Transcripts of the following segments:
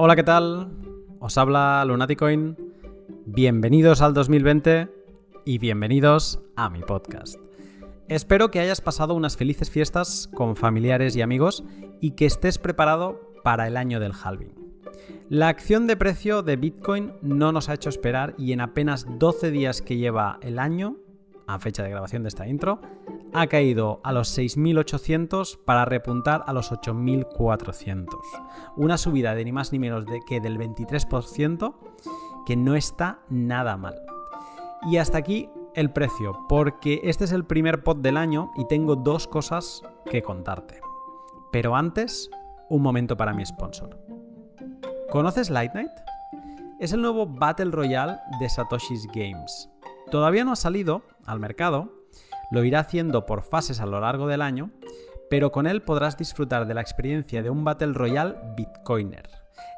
Hola, ¿qué tal? Os habla Lunaticoin. Bienvenidos al 2020 y bienvenidos a mi podcast. Espero que hayas pasado unas felices fiestas con familiares y amigos y que estés preparado para el año del halving. La acción de precio de Bitcoin no nos ha hecho esperar y en apenas 12 días que lleva el año, a fecha de grabación de esta intro, ha caído a los 6.800 para repuntar a los 8.400. Una subida de ni más ni menos que del 23%, que no está nada mal. Y hasta aquí el precio, porque este es el primer pod del año y tengo dos cosas que contarte. Pero antes, un momento para mi sponsor. ¿Conoces Lightnight? Es el nuevo Battle Royale de Satoshi's Games. Todavía no ha salido al mercado, lo irá haciendo por fases a lo largo del año, pero con él podrás disfrutar de la experiencia de un Battle Royale Bitcoiner,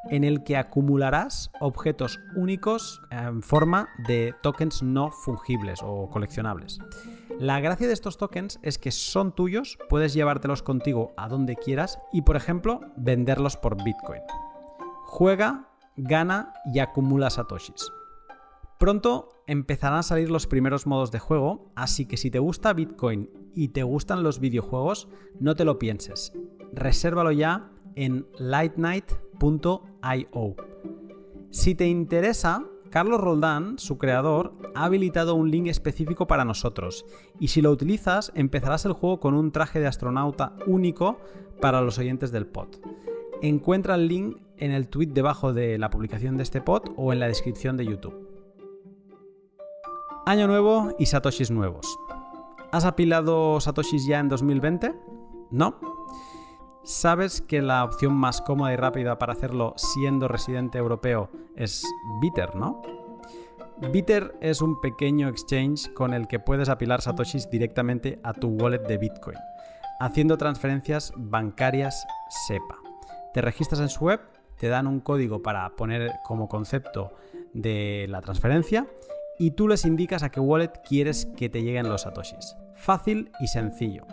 en el que acumularás objetos únicos en forma de tokens no fungibles o coleccionables. La gracia de estos tokens es que son tuyos, puedes llevártelos contigo a donde quieras y, por ejemplo, venderlos por Bitcoin. Juega, gana y acumula satoshis. Pronto empezarán a salir los primeros modos de juego, así que si te gusta Bitcoin y te gustan los videojuegos, no te lo pienses. Resérvalo ya en lightnight.io. Si te interesa, Carlos Roldán, su creador, ha habilitado un link específico para nosotros y si lo utilizas empezarás el juego con un traje de astronauta único para los oyentes del pod. Encuentra el link en el tweet debajo de la publicación de este pod o en la descripción de YouTube. Año nuevo y satoshis nuevos. ¿Has apilado satoshis ya en 2020? ¿No? ¿Sabes que la opción más cómoda y rápida para hacerlo siendo residente europeo es Bitter, no? Bitter es un pequeño exchange con el que puedes apilar satoshis directamente a tu wallet de Bitcoin, haciendo transferencias bancarias SEPA. Te registras en su web, te dan un código para poner como concepto de la transferencia y tú les indicas a qué wallet quieres que te lleguen los satoshis. Fácil y sencillo.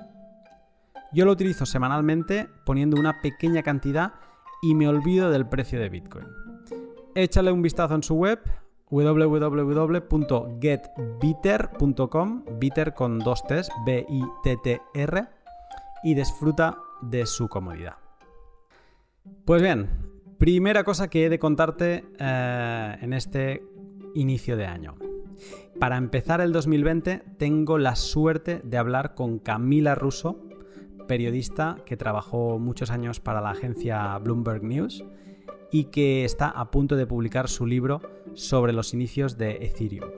Yo lo utilizo semanalmente poniendo una pequeña cantidad y me olvido del precio de Bitcoin. Échale un vistazo en su web www.getbitter.com, bitter con 2 T's, B-I-T-T-R, y disfruta de su comodidad. Pues bien, primera cosa que he de contarte en este inicio de año. Para empezar el 2020 tengo la suerte de hablar con Camila Russo, periodista que trabajó muchos años para la agencia Bloomberg News y que está a punto de publicar su libro sobre los inicios de Ethereum.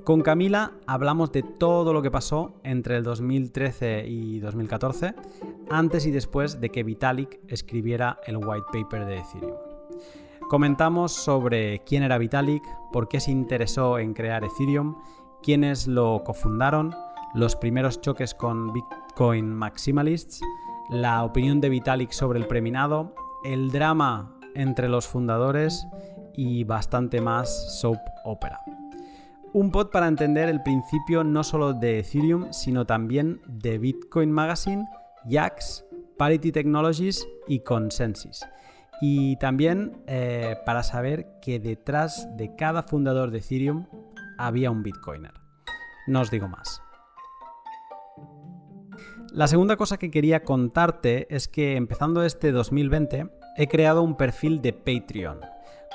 Con Camila hablamos de todo lo que pasó entre el 2013 y 2014, antes y después de que Vitalik escribiera el white paper de Ethereum. Comentamos sobre quién era Vitalik, por qué se interesó en crear Ethereum, quiénes lo cofundaron, los primeros choques con Bitcoin maximalists, la opinión de Vitalik sobre el preminado, el drama entre los fundadores y bastante más soap opera. Un pod para entender el principio no solo de Ethereum, sino también de Bitcoin Magazine, Jaxx, Parity Technologies y Consensys. Y también para saber que detrás de cada fundador de Ethereum había un Bitcoiner. No os digo más. La segunda cosa que quería contarte es que empezando este 2020 he creado un perfil de Patreon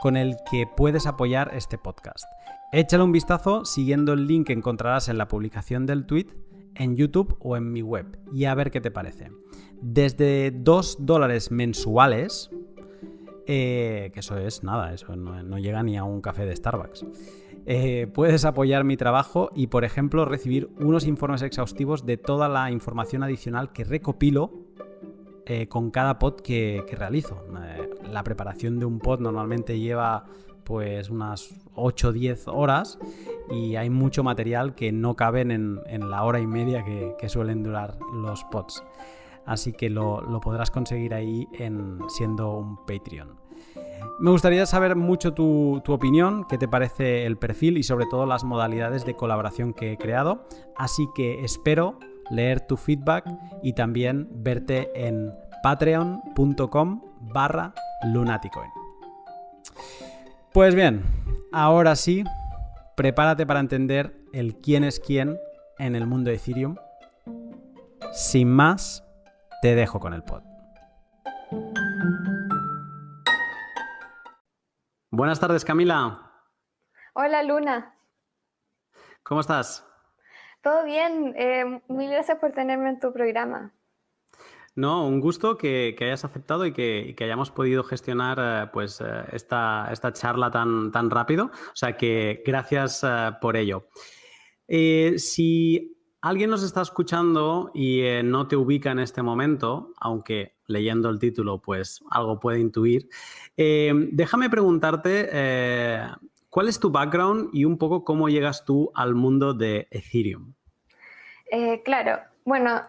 con el que puedes apoyar este podcast. Échale un vistazo siguiendo el link que encontrarás en la publicación del tweet, en YouTube o en mi web y a ver qué te parece. Desde $2 mensuales, que eso es nada, eso no llega ni a un café de Starbucks. Puedes apoyar mi trabajo y, por ejemplo, recibir unos informes exhaustivos de toda la información adicional que recopilo con cada pod que realizo. La preparación de un pod normalmente lleva pues unas 8 o 10 horas y hay mucho material que no caben en la hora y media que suelen durar los pods. Así que lo podrás conseguir ahí siendo un Patreon. Me gustaría saber mucho tu opinión, qué te parece el perfil y sobre todo las modalidades de colaboración que he creado. Así que espero leer tu feedback y también verte en patreon.com/lunaticoin. Pues bien, ahora sí, prepárate para entender el quién es quién en el mundo de Ethereum. Sin más, te dejo con el pod. Buenas tardes, Camila. Hola Luna, ¿Cómo estás? ¿todo bien? Mil gracias por tenerme en tu programa. No, un gusto que hayas aceptado y que hayamos podido gestionar esta charla tan rápido. O sea que gracias por ello. Si alguien nos está escuchando y no te ubica en este momento, aunque leyendo el título pues algo puede intuir, déjame preguntarte ¿cuál es tu background y un poco cómo llegas tú al mundo de Ethereum? Claro, bueno,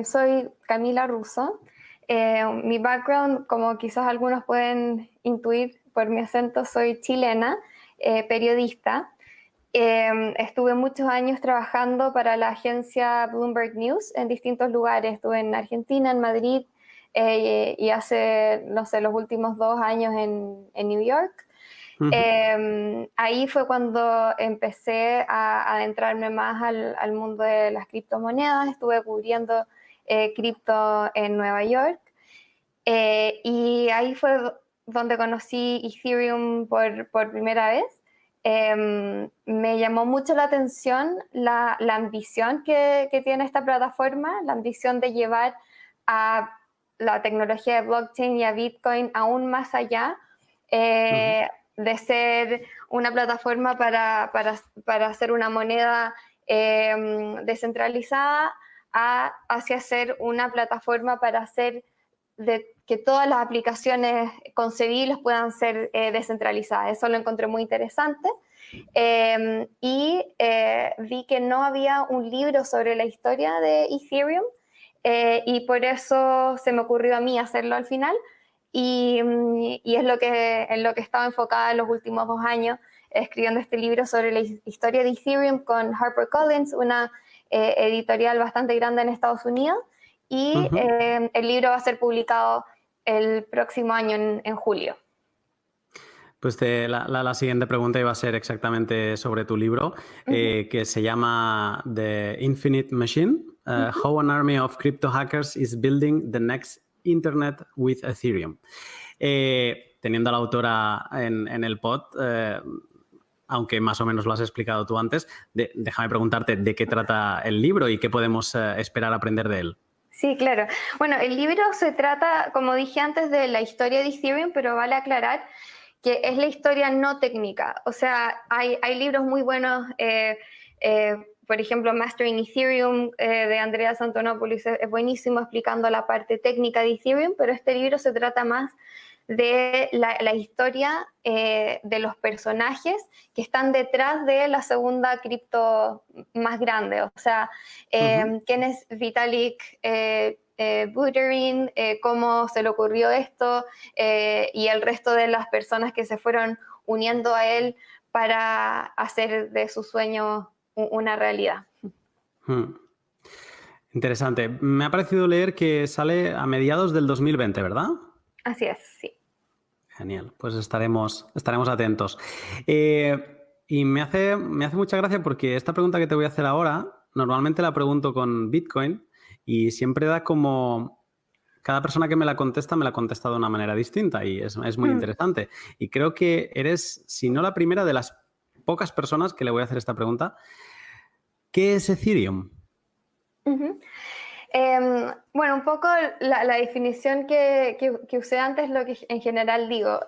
soy Camila Russo. Mi background, como quizás algunos pueden intuir por mi acento, soy chilena, periodista. Estuve muchos años trabajando para la agencia Bloomberg News en distintos lugares. Estuve en Argentina, en Madrid, y hace, no sé, los últimos 2 años en New York. Ahí fue cuando empecé a adentrarme más al mundo de las criptomonedas. Estuve cubriendo cripto en Nueva York, y ahí fue donde conocí Ethereum por primera vez. Me llamó mucho la atención la ambición que tiene esta plataforma, la ambición de llevar a la tecnología de blockchain y a Bitcoin aún más allá, de ser una plataforma para hacer una moneda descentralizada hacia ser una plataforma para hacer de que todas las aplicaciones concebibles puedan ser descentralizadas. Eso lo encontré muy interesante. Vi que no había un libro sobre la historia de Ethereum, y por eso se me ocurrió a mí hacerlo al final. Y es en lo que he estado enfocada en los últimos 2 años, escribiendo este libro sobre la historia de Ethereum con HarperCollins, una editorial bastante grande en Estados Unidos. Y el libro va a ser publicado el próximo año, en julio. Pues la siguiente pregunta iba a ser exactamente sobre tu libro, que se llama The Infinite Machine, How an Army of Crypto Hackers is Building the Next Internet with Ethereum. Teniendo a la autora en el pod, aunque más o menos lo has explicado tú antes, déjame preguntarte de qué trata el libro y qué podemos esperar aprender de él. Sí, claro. Bueno, el libro se trata, como dije antes, de la historia de Ethereum, pero vale aclarar que es la historia no técnica. O sea, hay libros muy buenos, por ejemplo, Mastering Ethereum, de Andreas Antonopoulos, es buenísimo explicando la parte técnica de Ethereum, pero este libro se trata más de la historia de los personajes que están detrás de la segunda cripto más grande. O sea, quién es Vitalik Buterin, cómo se le ocurrió esto, y el resto de las personas que se fueron uniendo a él para hacer de su sueño una realidad. Interesante. Me ha parecido leer que sale a mediados del 2020, ¿verdad? Así es, sí. Genial, pues estaremos atentos. Y me hace mucha gracia porque esta pregunta que te voy a hacer ahora, normalmente la pregunto con Bitcoin y siempre da como... Cada persona que me la contesta de una manera distinta y es muy interesante. Y creo que eres, si no la primera, de las pocas personas que le voy a hacer esta pregunta. ¿Qué es Ethereum? Bueno, un poco la definición que usé antes, lo que en general digo.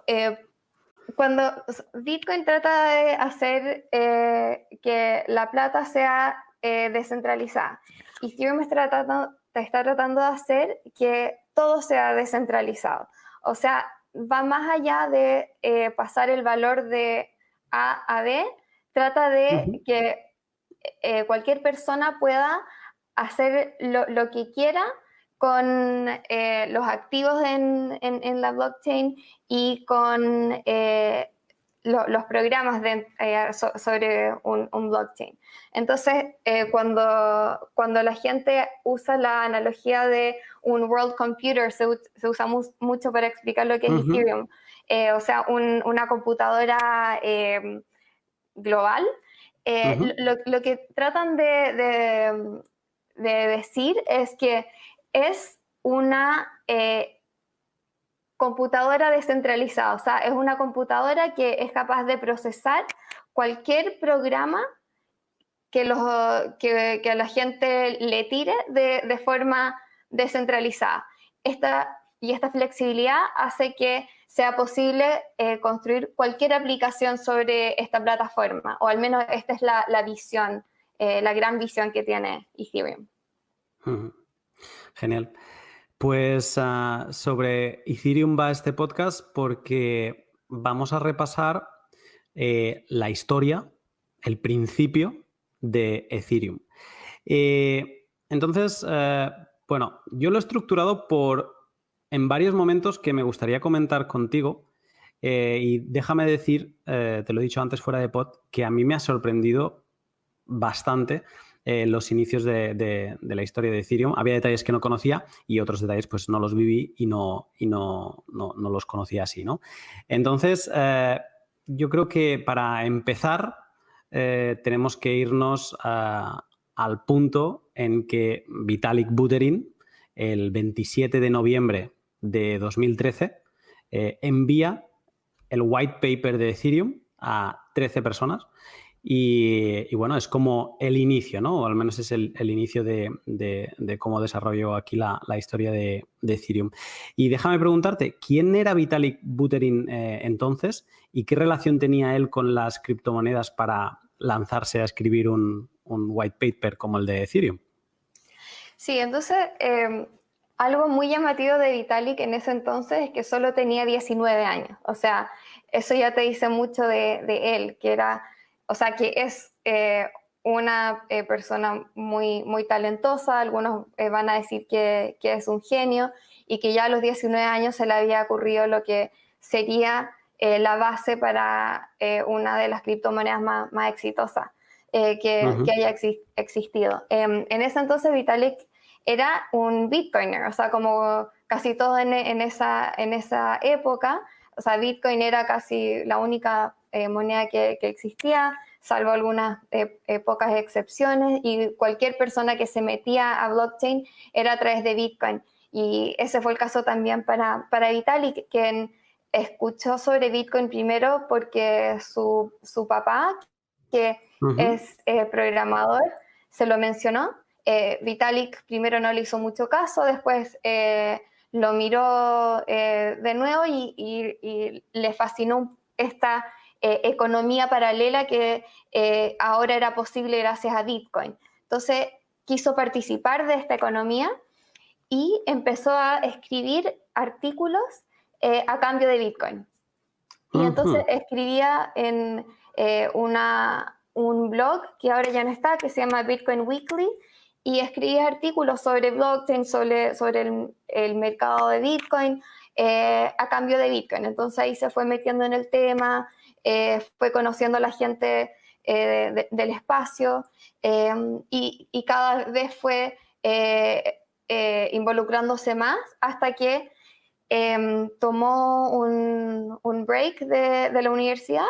Cuando Bitcoin trata de hacer que la plata sea descentralizada, Ethereum está tratando de hacer que todo sea descentralizado. O sea, va más allá de pasar el valor de A a B, trata de que cualquier persona pueda hacer lo que quiera con los activos en la blockchain y con los programas sobre un blockchain. Entonces, cuando la gente usa la analogía de un world computer, se usa mucho para explicar lo que es Ethereum. O sea, una computadora global. Lo que tratan de decir es que es una computadora descentralizada, o sea, es una computadora que es capaz de procesar cualquier programa que a la gente le tire de forma descentralizada. Esta flexibilidad hace que sea posible construir cualquier aplicación sobre esta plataforma, o al menos esta es la visión, la gran visión que tiene Ethereum. Genial. Pues sobre Ethereum va este podcast porque vamos a repasar la historia, el principio de Ethereum. Entonces, bueno, yo lo he estructurado en varios momentos que me gustaría comentar contigo y déjame decir, te lo he dicho antes fuera de pod, que a mí me ha sorprendido bastante los inicios de la historia de Ethereum. Había detalles que no conocía y otros detalles pues no los viví y no los conocía así, ¿no? Entonces, yo creo que para empezar tenemos que irnos al punto en que Vitalik Buterin, el 27 de noviembre de 2013, envía el white paper de Ethereum a 13 personas. Y bueno, es como el inicio, ¿no? O al menos es el inicio de cómo desarrolló aquí la historia de Ethereum. Y déjame preguntarte, ¿quién era Vitalik Buterin entonces? ¿Y qué relación tenía él con las criptomonedas para lanzarse a escribir un white paper como el de Ethereum? Sí, entonces algo muy llamativo de Vitalik en ese entonces es que solo tenía 19 años. O sea, eso ya te dice mucho de él, que era... O sea, que es una persona muy, muy talentosa, algunos van a decir que es un genio y que ya a los 19 años se le había ocurrido lo que sería la base para una de las criptomonedas más exitosas que haya existido. En ese entonces Vitalik era un bitcoiner, o sea, como casi todo en esa época. O sea, Bitcoin era casi la única moneda que existía, salvo algunas pocas excepciones, y cualquier persona que se metía a blockchain era a través de Bitcoin. Y ese fue el caso también para Vitalik, quien escuchó sobre Bitcoin primero porque su papá, que es programador, se lo mencionó. Vitalik primero no le hizo mucho caso, después... lo miró de nuevo y le fascinó esta economía paralela que ahora era posible gracias a Bitcoin. Entonces quiso participar de esta economía y empezó a escribir artículos a cambio de Bitcoin. Y entonces escribía en un blog que ahora ya no está, que se llama Bitcoin Weekly, y escribía artículos sobre blockchain, sobre el mercado de Bitcoin, a cambio de Bitcoin. Entonces ahí se fue metiendo en el tema, fue conociendo a la gente del espacio y cada vez fue involucrándose más hasta que tomó un break de la universidad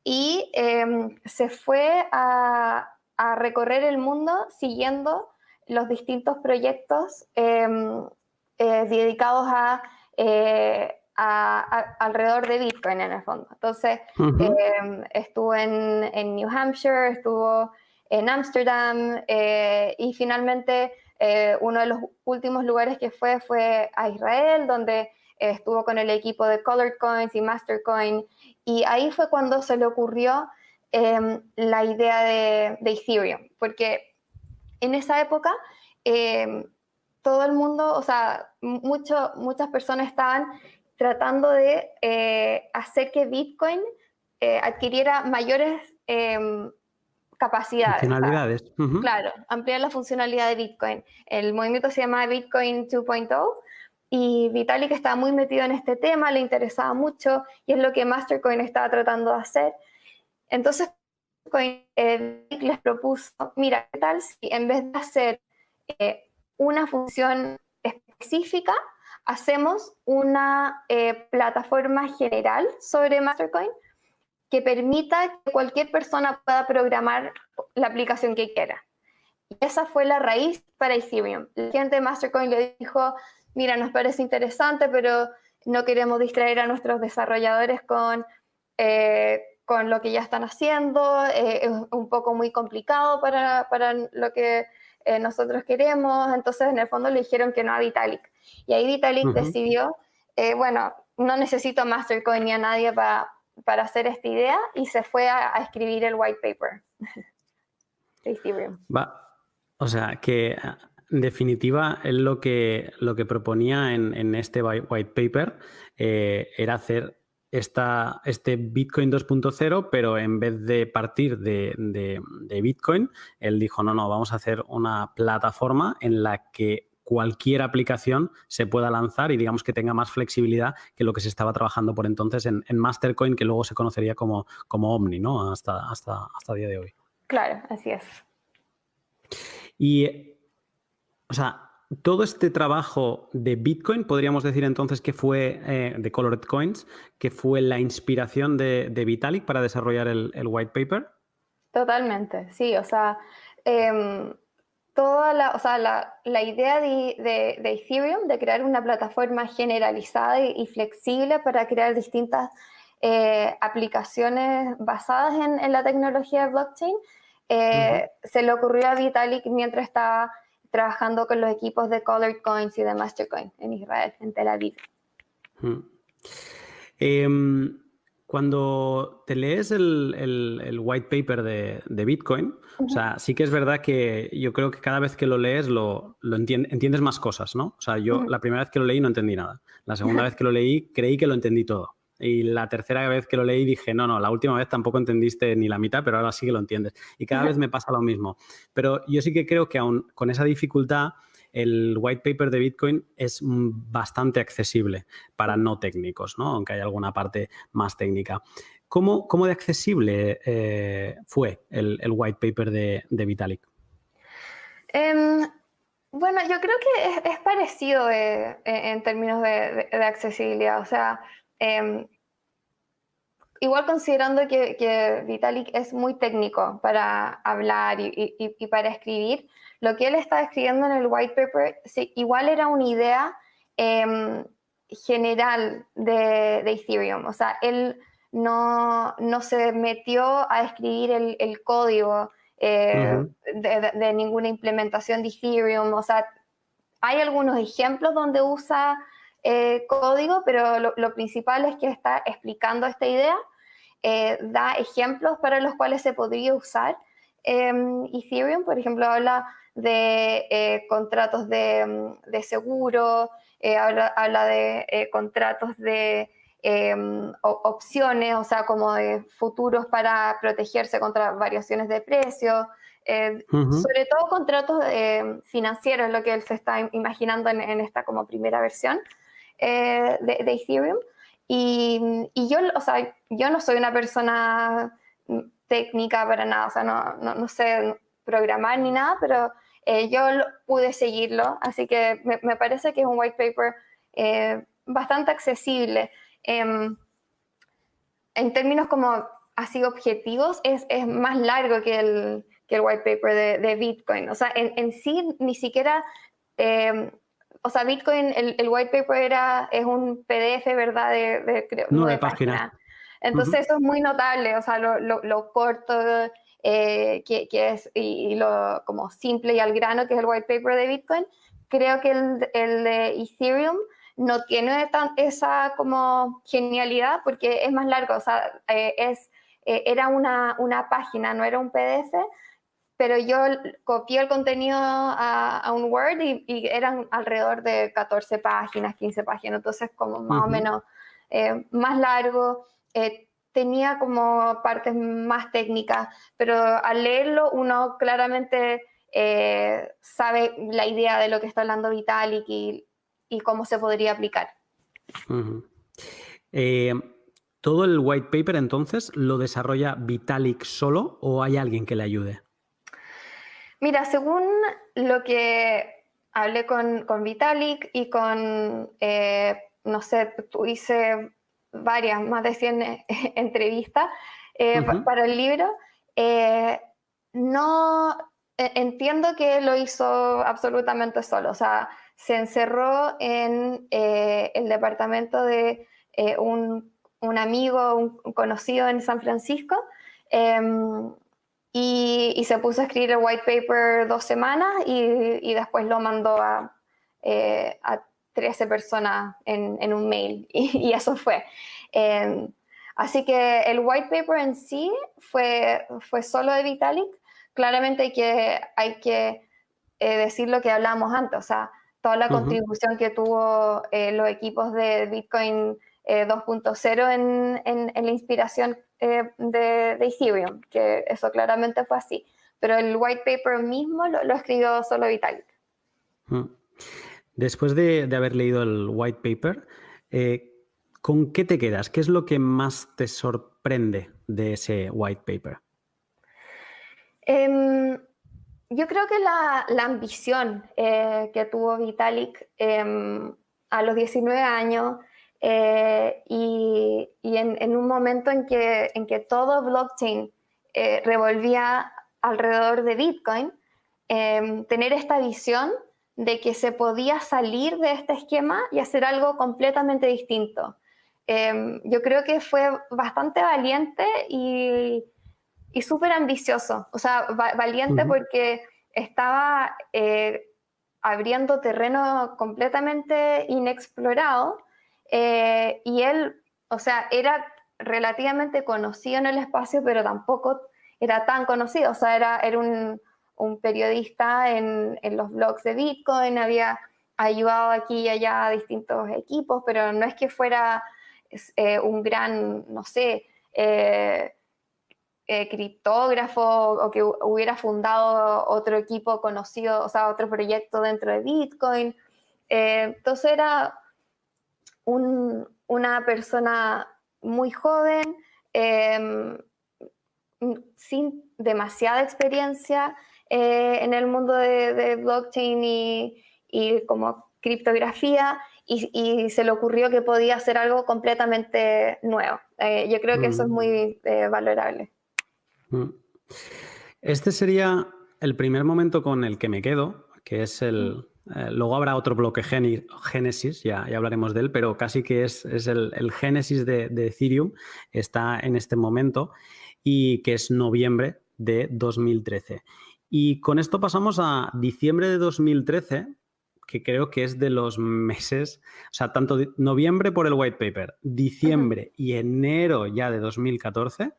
y se fue a recorrer el mundo siguiendo los distintos proyectos dedicados alrededor de Bitcoin en el fondo. Entonces estuvo en New Hampshire, estuvo en Ámsterdam y finalmente uno de los últimos lugares que fue a Israel, donde estuvo con el equipo de Colored Coins y Mastercoin, y ahí fue cuando se le ocurrió la idea de Ethereum, porque en esa época todo el mundo, o sea, muchas personas estaban tratando de hacer que Bitcoin adquiriera mayores capacidades. Funcionalidades. O sea, claro, ampliar la funcionalidad de Bitcoin. El movimiento se llama Bitcoin 2.0 y Vitalik estaba muy metido en este tema, le interesaba mucho y es lo que Mastercoin estaba tratando de hacer. Entonces, les propuso, mira, ¿qué tal si en vez de hacer una función específica, hacemos una plataforma general sobre Mastercoin que permita que cualquier persona pueda programar la aplicación que quiera? Y esa fue la raíz para Ethereum. La gente de Mastercoin le dijo, mira, nos parece interesante, pero no queremos distraer a nuestros desarrolladores con lo que ya están haciendo, es un poco muy complicado para lo que nosotros queremos. Entonces, en el fondo, le dijeron que no a Vitalik. Y ahí Vitalik decidió, bueno, no necesito Mastercoin ni a nadie para hacer esta idea, y se fue a escribir el white paper de Ethereum. O sea, que en definitiva él lo que proponía en este white paper era hacer este Bitcoin 2.0, pero en vez de partir de Bitcoin, él dijo, no, vamos a hacer una plataforma en la que cualquier aplicación se pueda lanzar y digamos que tenga más flexibilidad que lo que se estaba trabajando por entonces en Mastercoin, que luego se conocería como Omni, ¿no? Hasta el día de hoy. Claro, así es. Y, o sea, todo este trabajo de Bitcoin, podríamos decir entonces que fue, de Colored Coins, que fue la inspiración de Vitalik para desarrollar el white paper. Totalmente, sí, o sea, toda la idea de Ethereum de crear una plataforma generalizada y flexible para crear distintas aplicaciones basadas en la tecnología de blockchain, se le ocurrió a Vitalik mientras estaba trabajando con los equipos de Colored Coins y de Mastercoin en Israel, en Tel Aviv. Cuando te lees el white paper de Bitcoin, o sea, sí que es verdad que yo creo que cada vez que lo lees lo entiendes más cosas, ¿no? O sea, yo la primera vez que lo leí no entendí nada. La segunda vez que lo leí creí que lo entendí todo. Y la tercera vez que lo leí dije, no, la última vez tampoco entendiste ni la mitad, pero ahora sí que lo entiendes. Y cada vez me pasa lo mismo. Pero yo sí que creo que aún con esa dificultad, el white paper de Bitcoin es bastante accesible para no técnicos, ¿no? Aunque hay alguna parte más técnica. ¿Cómo de accesible fue el white paper de Vitalik? Bueno, yo creo que es parecido en términos de accesibilidad. O sea, igual considerando que Vitalik es muy técnico para hablar y para escribir, lo que él estaba escribiendo en el white paper sí, igual era una idea general de Ethereum. O sea, él no se metió a escribir el código de ninguna implementación de Ethereum. O sea, hay algunos ejemplos donde usa código, pero lo principal es que está explicando esta idea, da ejemplos para los cuales se podría usar Ethereum. Por ejemplo, habla de contratos de seguro, habla de contratos de opciones, o sea, como de futuros para protegerse contra variaciones de precio. Sobre todo contratos financieros, lo que él se está imaginando en esta como primera versión de Ethereum. Y yo, o sea, yo no soy una persona técnica para nada, o sea, no sé programar ni nada, pero yo pude seguirlo, así que me parece que es un white paper bastante accesible. En términos como así objetivos, es más largo que el white paper de Bitcoin. O sea, en sí ni siquiera, o sea, Bitcoin, el white paper es un PDF, ¿verdad? Creo, 9 páginas. Entonces eso es muy notable, o sea, lo corto que es y lo como simple y al grano que es el white paper de Bitcoin. Creo que el de Ethereum no tiene esa como genialidad porque es más largo, o sea, era una página, no era un PDF, pero yo copié el contenido a un Word y eran alrededor de 14 páginas, 15 páginas, entonces como más o menos más largo, tenía como partes más técnicas, pero al leerlo uno claramente sabe la idea de lo que está hablando Vitalik y y cómo se podría aplicar. Uh-huh. ¿Todo el white paper entonces lo desarrolla Vitalik solo o hay alguien que le ayude? Mira, según lo que hablé con Vitalik y con, no sé, hice más de 100 entrevistas para el libro, no entiendo que lo hizo absolutamente solo. O sea, se encerró en el departamento de un amigo, un conocido en San Francisco, y se puso a escribir el white paper 2 semanas y después lo mandó a 13 personas en un mail y eso fue. Así que el white paper en sí fue solo de Vitalik. Claramente hay que decir lo que hablábamos antes, o sea, toda la contribución que tuvo los equipos de Bitcoin 2.0 en la inspiración de Ethereum, que eso claramente fue así. Pero el white paper mismo lo escribió solo Vitalik. Después de haber leído el white paper, ¿con qué te quedas? ¿Qué es lo que más te sorprende de ese white paper? Yo creo que la ambición que tuvo Vitalik a los 19 años y en un momento en que todo blockchain revolvía alrededor de Bitcoin, tener esta visión de que se podía salir de este esquema y hacer algo completamente distinto. Yo creo que fue bastante valiente y súper ambicioso. O sea, valiente porque estaba abriendo terreno completamente inexplorado y él, o sea, era relativamente conocido en el espacio, pero tampoco era tan conocido. O sea, era un periodista en los blogs de Bitcoin, había ayudado aquí y allá a distintos equipos, pero no es que fuera un gran, no sé, criptógrafo o que hubiera fundado otro equipo conocido, o sea, otro proyecto dentro de Bitcoin. Entonces era una persona muy joven, sin demasiada experiencia en el mundo de blockchain y como criptografía, y se le ocurrió que podía hacer algo completamente nuevo. Yo creo que eso es muy valorable. Este sería el primer momento con el que me quedo, que es luego habrá otro bloque Génesis, ya hablaremos de él, pero casi que es el Génesis de Ethereum, está en este momento, y que es noviembre de 2013. Y con esto pasamos a diciembre de 2013, que creo que es de los meses, o sea, tanto noviembre por el white paper, diciembre y enero ya de 2014,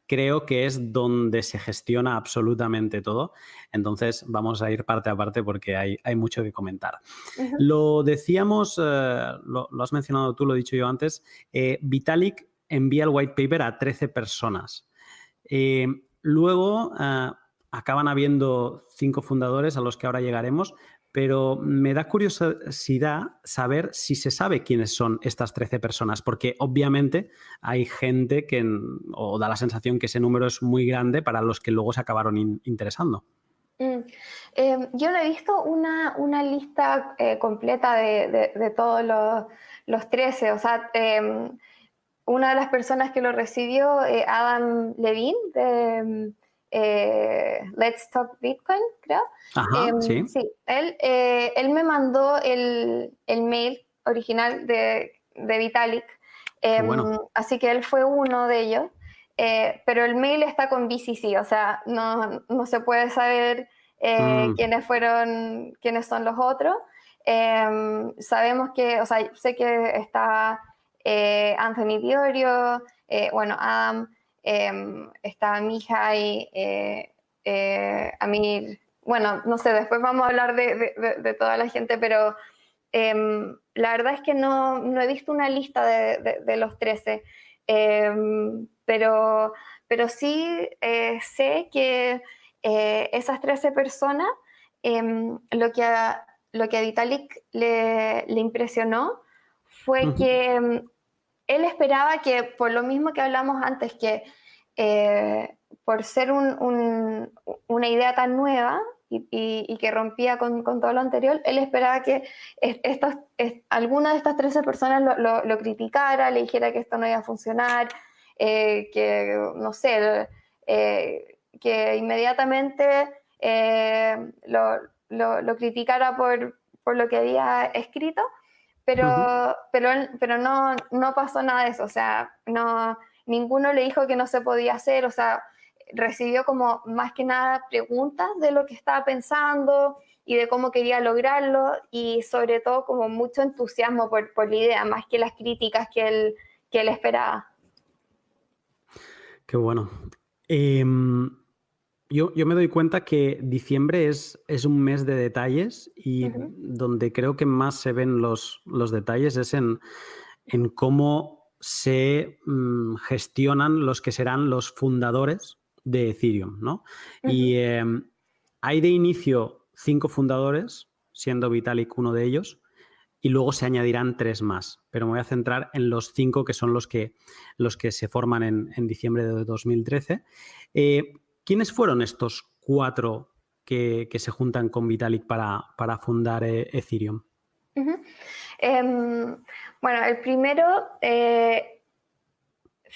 creo que es donde se gestiona absolutamente todo. Entonces vamos a ir parte a parte porque hay mucho que comentar. Lo decíamos, lo has mencionado tú, lo he dicho yo antes, Vitalik envía el white paper a 13 personas. Luego acaban habiendo 5 fundadores a los que ahora llegaremos, pero me da curiosidad saber si se sabe quiénes son estas 13 personas, porque obviamente hay gente o da la sensación que ese número es muy grande para los que luego se acabaron interesando. Yo no he visto una lista completa de todos los 13, o sea, una de las personas que lo recibió, Adam Levine, de Let's Talk Bitcoin, creo. Ajá, sí. Sí, él me mandó el mail original de Vitalik, Bueno. así que él fue uno de ellos, pero el mail está con BCC, o sea, no se puede saber quiénes son los otros. Sabemos que, o sea, sé que está Anthony Diorio, bueno, Adam, está Mihai, Amir, bueno, no sé, después vamos a hablar de toda la gente, pero la verdad es que no he visto una lista de los 13, pero sí sé que esas 13 personas lo lo que a Vitalik le impresionó fue que él esperaba que, por lo mismo que hablamos antes, que por ser una idea tan nueva y que rompía con todo lo anterior, él esperaba que alguna de estas 13 personas lo criticara, le dijera que esto no iba a funcionar, que, no sé, que inmediatamente lo criticara por lo que había escrito, pero no pasó nada de eso, o sea, ninguno le dijo que no se podía hacer, o sea, recibió como más que nada preguntas de lo que estaba pensando y de cómo quería lograrlo, y sobre todo como mucho entusiasmo por la idea, más que las críticas que él esperaba. Qué bueno. Yo me doy cuenta que diciembre es un mes de detalles y donde creo que más se ven los detalles es en cómo se gestionan los que serán los fundadores de Ethereum, ¿no? Y hay de inicio 5 fundadores, siendo Vitalik uno de ellos, y luego se añadirán 3 más, pero me voy a centrar en los 5 que son los que se forman en diciembre de 2013. ¿Quiénes fueron estos 4 que se juntan con Vitalik para fundar Ethereum? Bueno, el primero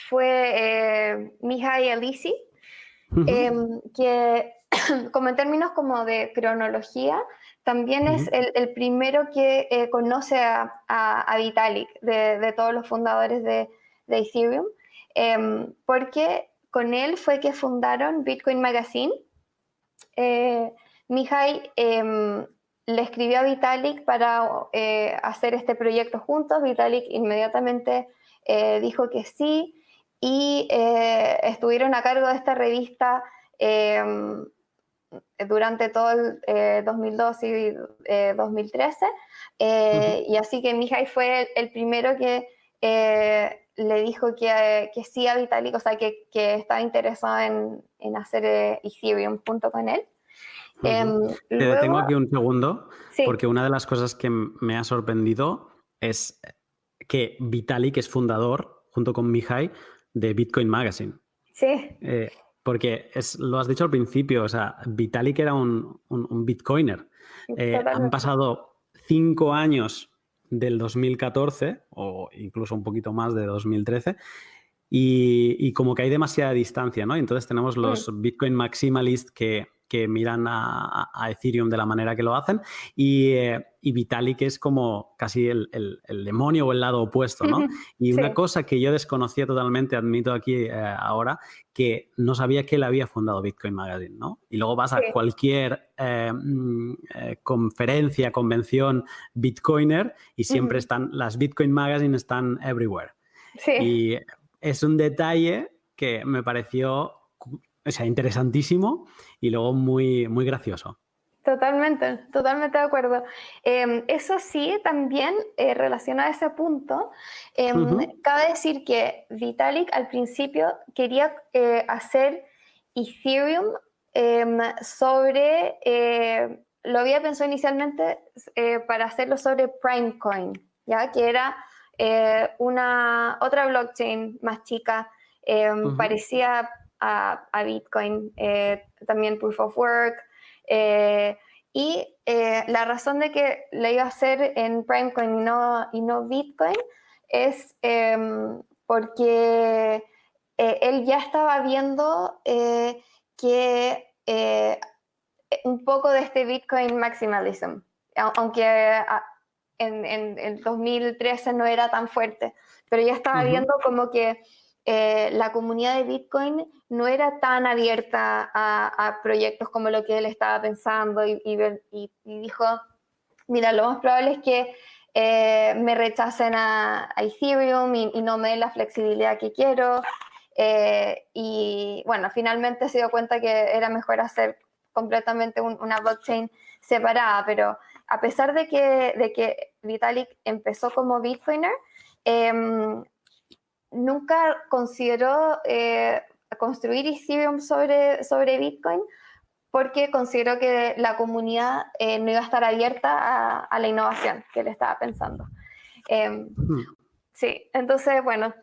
fue Mihai Alisi, que como en términos como de cronología, también es el primero que conoce a Vitalik, de todos los fundadores de Ethereum, porque con él fue que fundaron Bitcoin Magazine. Mihai le escribió a Vitalik para hacer este proyecto juntos. Vitalik inmediatamente dijo que sí, y estuvieron a cargo de esta revista durante todo el 2012 y 2013, y así que Mihai fue el primero que le dijo que sí a Vitalik, o sea, que estaba interesado en hacer Ethereum junto con él. Te detengo aquí un segundo, sí. Porque una de las cosas que me ha sorprendido es que Vitalik es fundador, junto con Mihai, de Bitcoin Magazine. Sí. Porque lo has dicho al principio, o sea, Vitalik era un bitcoiner. Han pasado 5 años del 2014, o incluso un poquito más de 2013, y como que hay demasiada distancia, ¿no? Entonces tenemos los Bitcoin maximalists que miran a Ethereum de la manera que lo hacen, y Vitalik es como casi el demonio o el lado opuesto, ¿no? Y una cosa que yo desconocía totalmente, admito aquí ahora, que no sabía que él había fundado Bitcoin Magazine, ¿no? Y luego vas a cualquier conferencia, convención bitcoiner, y siempre las Bitcoin Magazine están everywhere. Sí. Y es un detalle que me pareció, o sea, interesantísimo y luego muy, muy gracioso. Totalmente de acuerdo. Eso sí, también relacionado a ese punto, cabe decir que Vitalik al principio quería hacer Ethereum lo había pensado inicialmente para hacerlo sobre Primecoin, ¿ya? Que era otra blockchain más chica, parecía a Bitcoin, también Proof of Work. La razón de que la iba a hacer en Primecoin y no Bitcoin es porque él ya estaba viendo que un poco de este Bitcoin maximalism, aunque en el 2013 no era tan fuerte, pero ya estaba viendo como que la comunidad de Bitcoin no era tan abierta a proyectos como lo que él estaba pensando, y dijo, mira, lo más probable es que me rechacen a Ethereum y no me den la flexibilidad que quiero, y bueno, finalmente se dio cuenta que era mejor hacer completamente una blockchain separada, pero a pesar de que Vitalik empezó como Bitcoiner, nunca consideró construir Ethereum sobre Bitcoin, porque consideró que la comunidad no iba a estar abierta a la innovación que él estaba pensando. Sí, entonces, bueno,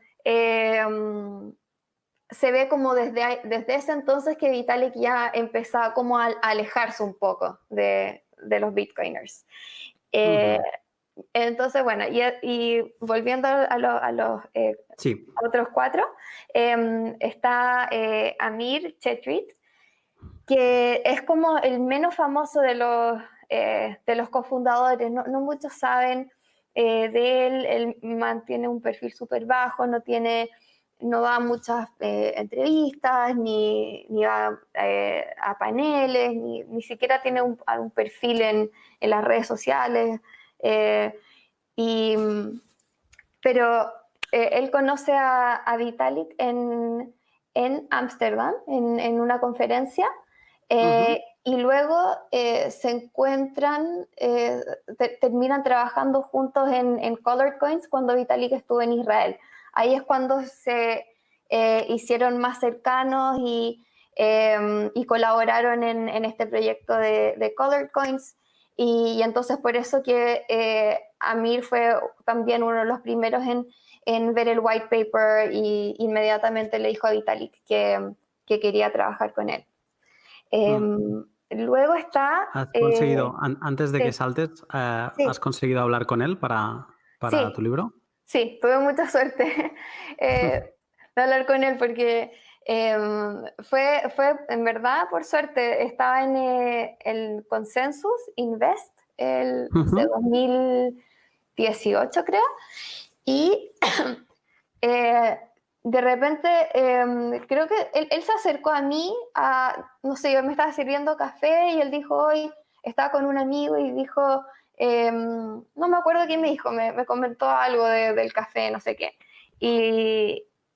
se ve como desde ese entonces que Vitalik ya empezaba como a alejarse un poco de los bitcoiners. Entonces, bueno, y volviendo a los Sí. otros cuatro, está Amir Chhetrit, que es como el menos famoso de los cofundadores. No muchos saben de él. Él mantiene un perfil súper bajo, no da muchas entrevistas, ni va a paneles, ni siquiera tiene un perfil en las redes sociales. Pero él conoce a Vitalik en Ámsterdam, en una conferencia, y luego se encuentran, terminan trabajando juntos en Colored Coins cuando Vitalik estuvo en Israel. Ahí es cuando se hicieron más cercanos y colaboraron en este proyecto de Colored Coins. Y entonces por eso que Amir fue también uno de los primeros en ver el white paper y inmediatamente le dijo a Vitalik que quería trabajar con él. Luego está... ¿Has conseguido, antes de sí, que saltes, sí, has conseguido hablar con él para sí, tu libro? sí, tuve mucha suerte de hablar con él porque fue en verdad por suerte. Estaba en el Consensus Invest, no sé, 2018 creo, y de repente creo que él se acercó a mí, no sé, yo me estaba sirviendo café y él dijo, hoy estaba con un amigo y dijo, no me acuerdo quién me dijo, me comentó algo del café, no sé qué.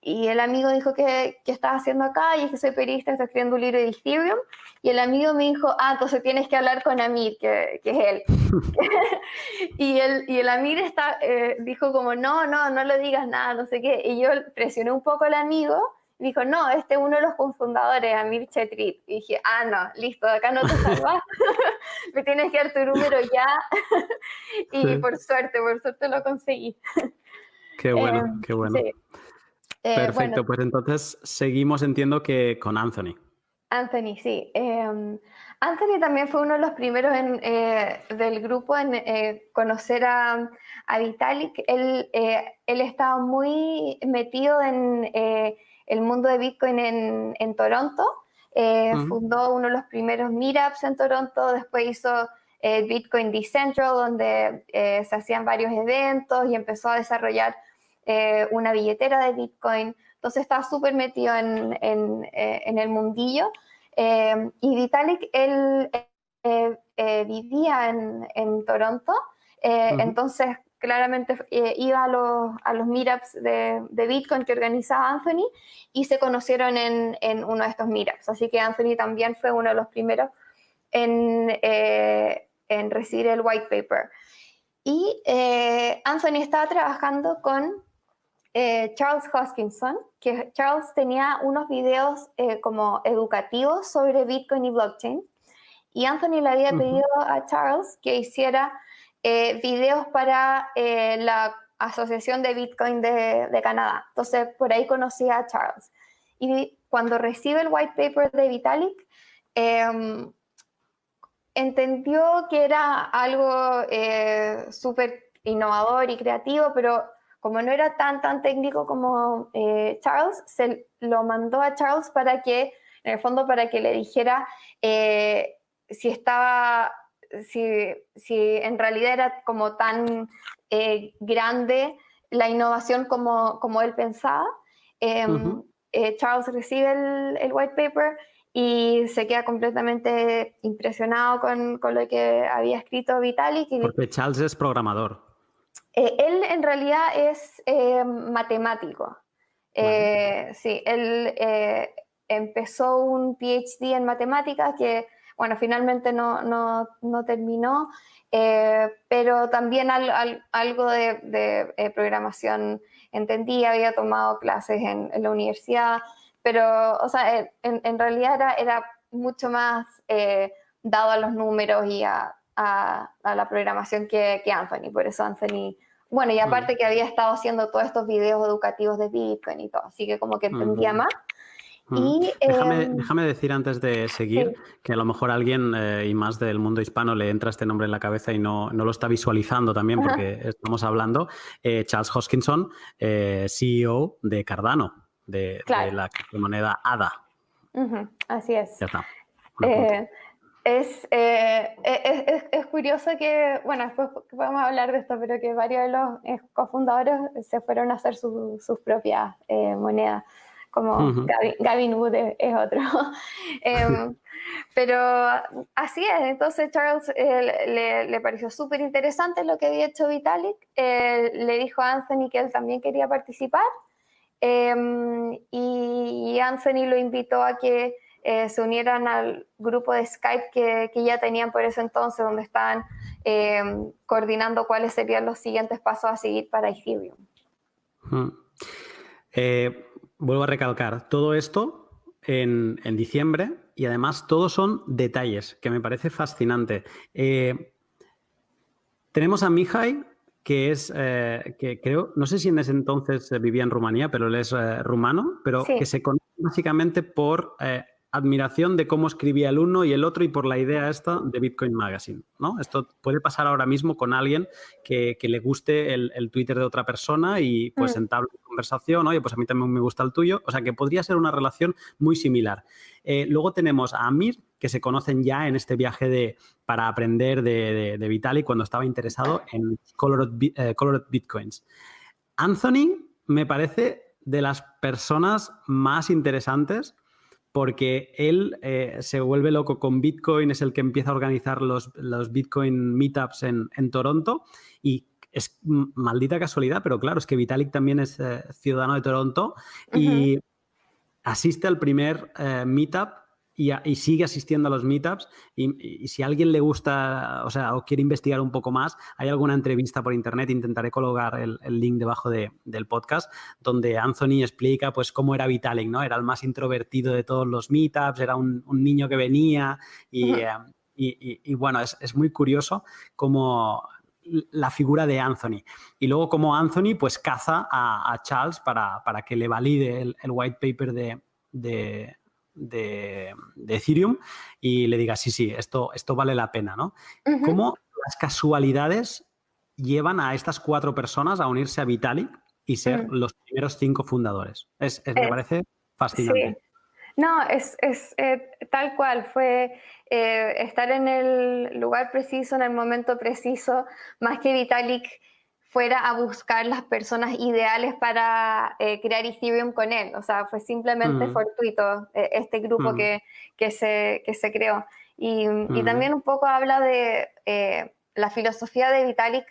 Y el amigo dijo que estaba haciendo acá, y es que soy periodista, estoy escribiendo un libro de Ethereum, y el amigo me dijo, entonces tienes que hablar con Amir, que es él. y el Amir dijo como, no le digas nada, no sé qué, y yo presioné un poco al amigo, y dijo, no, este es uno de los cofundadores, Amir Chhetrit, y dije, no, listo, de acá no te salvas, me tienes que dar tu número ya, y por suerte lo conseguí. Qué bueno, qué bueno. Sí. Perfecto, Bueno, pues entonces seguimos, entiendo que con Anthony. Anthony, sí. Anthony también fue uno de los primeros del grupo en conocer a Vitalik. Él estaba muy metido en el mundo de Bitcoin en Toronto. Fundó uno de los primeros meetups en Toronto, después hizo Bitcoin Decentral, donde se hacían varios eventos y empezó a desarrollar una billetera de Bitcoin. Entonces estaba súper metido en el mundillo. Y Vitalik, él vivía en Toronto, entonces claramente iba a los meetups de Bitcoin que organizaba Anthony, y se conocieron en uno de estos meetups. Así que Anthony también fue uno de los primeros en recibir el white paper. Y Anthony estaba trabajando con Charles Hoskinson, que Charles tenía unos videos como educativos sobre Bitcoin y blockchain, y Anthony le había pedido a Charles que hiciera videos para la Asociación de Bitcoin de Canadá. Entonces, por ahí conocí a Charles. Y cuando recibe el white paper de Vitalik, entendió que era algo súper innovador y creativo, pero como no era tan técnico como Charles, se lo mandó a Charles para que, en el fondo, para que le dijera si en realidad era como tan grande la innovación como él pensaba. Charles recibe el white paper y se queda completamente impresionado con lo que había escrito Vitalik. Porque Charles es programador. Él en realidad es matemático. Vale. Sí, él empezó un PhD en matemáticas que, bueno, finalmente no terminó, pero también algo de programación entendía, había tomado clases en la universidad, pero, o sea, en realidad era mucho más dado a los números y a la programación que Anthony. Por eso Anthony, bueno, y aparte que había estado haciendo todos estos videos educativos de Bitcoin y todo, así que como que entendía más. Y, déjame decir antes de seguir sí. que a lo mejor alguien y más del mundo hispano le entra este nombre en la cabeza y no lo está visualizando también porque estamos hablando. Charles Hoskinson, CEO de Cardano, de la criptomoneda ADA. Así es. Ya está. Es curioso que, bueno, después podemos hablar de esto, pero que varios de los cofundadores se fueron a hacer sus propias monedas, como Gavin Wood es otro. Pero así es, entonces Charles le pareció súper interesante lo que había hecho Vitalik, le dijo a Anthony que él también quería participar, y Anthony lo invitó a que se unieran al grupo de Skype que ya tenían por ese entonces, donde estaban coordinando cuáles serían los siguientes pasos a seguir para Ethereum. Vuelvo a recalcar, todo esto en diciembre, y además todos son detalles, que me parece fascinante. Tenemos a Mihai, que es, que creo, no sé si en ese entonces vivía en Rumanía, pero él es rumano, pero sí. Que se conoce básicamente por admiración de cómo escribía el uno y el otro y por la idea esta de Bitcoin Magazine, ¿no? Esto puede pasar ahora mismo con alguien que le guste el Twitter de otra persona y pues entabla conversación, oye, pues a mí también me gusta el tuyo, o sea que podría ser una relación muy similar. Luego tenemos a Amir, que se conocen ya en este viaje para aprender de Vitalik cuando estaba interesado en Colored Bitcoins. Anthony me parece de las personas más interesantes porque él se vuelve loco con Bitcoin, es el que empieza a organizar los Bitcoin Meetups en Toronto y es maldita casualidad, pero claro, es que Vitalik también es ciudadano de Toronto y asiste al primer Meetup y sigue asistiendo a los meetups y si a alguien le gusta, o sea, o quiere investigar un poco más, hay alguna entrevista por internet, intentaré colocar el link debajo del podcast, donde Anthony explica pues cómo era Vitalik, ¿no? Era el más introvertido de todos los meetups, era un niño que venía y bueno, es muy curioso cómo la figura de Anthony. Y luego como Anthony pues caza a Charles para que le valide el white paper de Ethereum y le diga, sí, esto vale la pena, ¿no? ¿Cómo las casualidades llevan a estas 4 personas a unirse a Vitalik y ser los primeros 5 fundadores? Me parece fascinante. Sí. No, es tal cual, fue estar en el lugar preciso, en el momento preciso, más que Vitalik fuera a buscar las personas ideales para crear Ethereum con él. O sea, fue simplemente fortuito este grupo que se creó. Y también un poco habla de la filosofía de Vitalik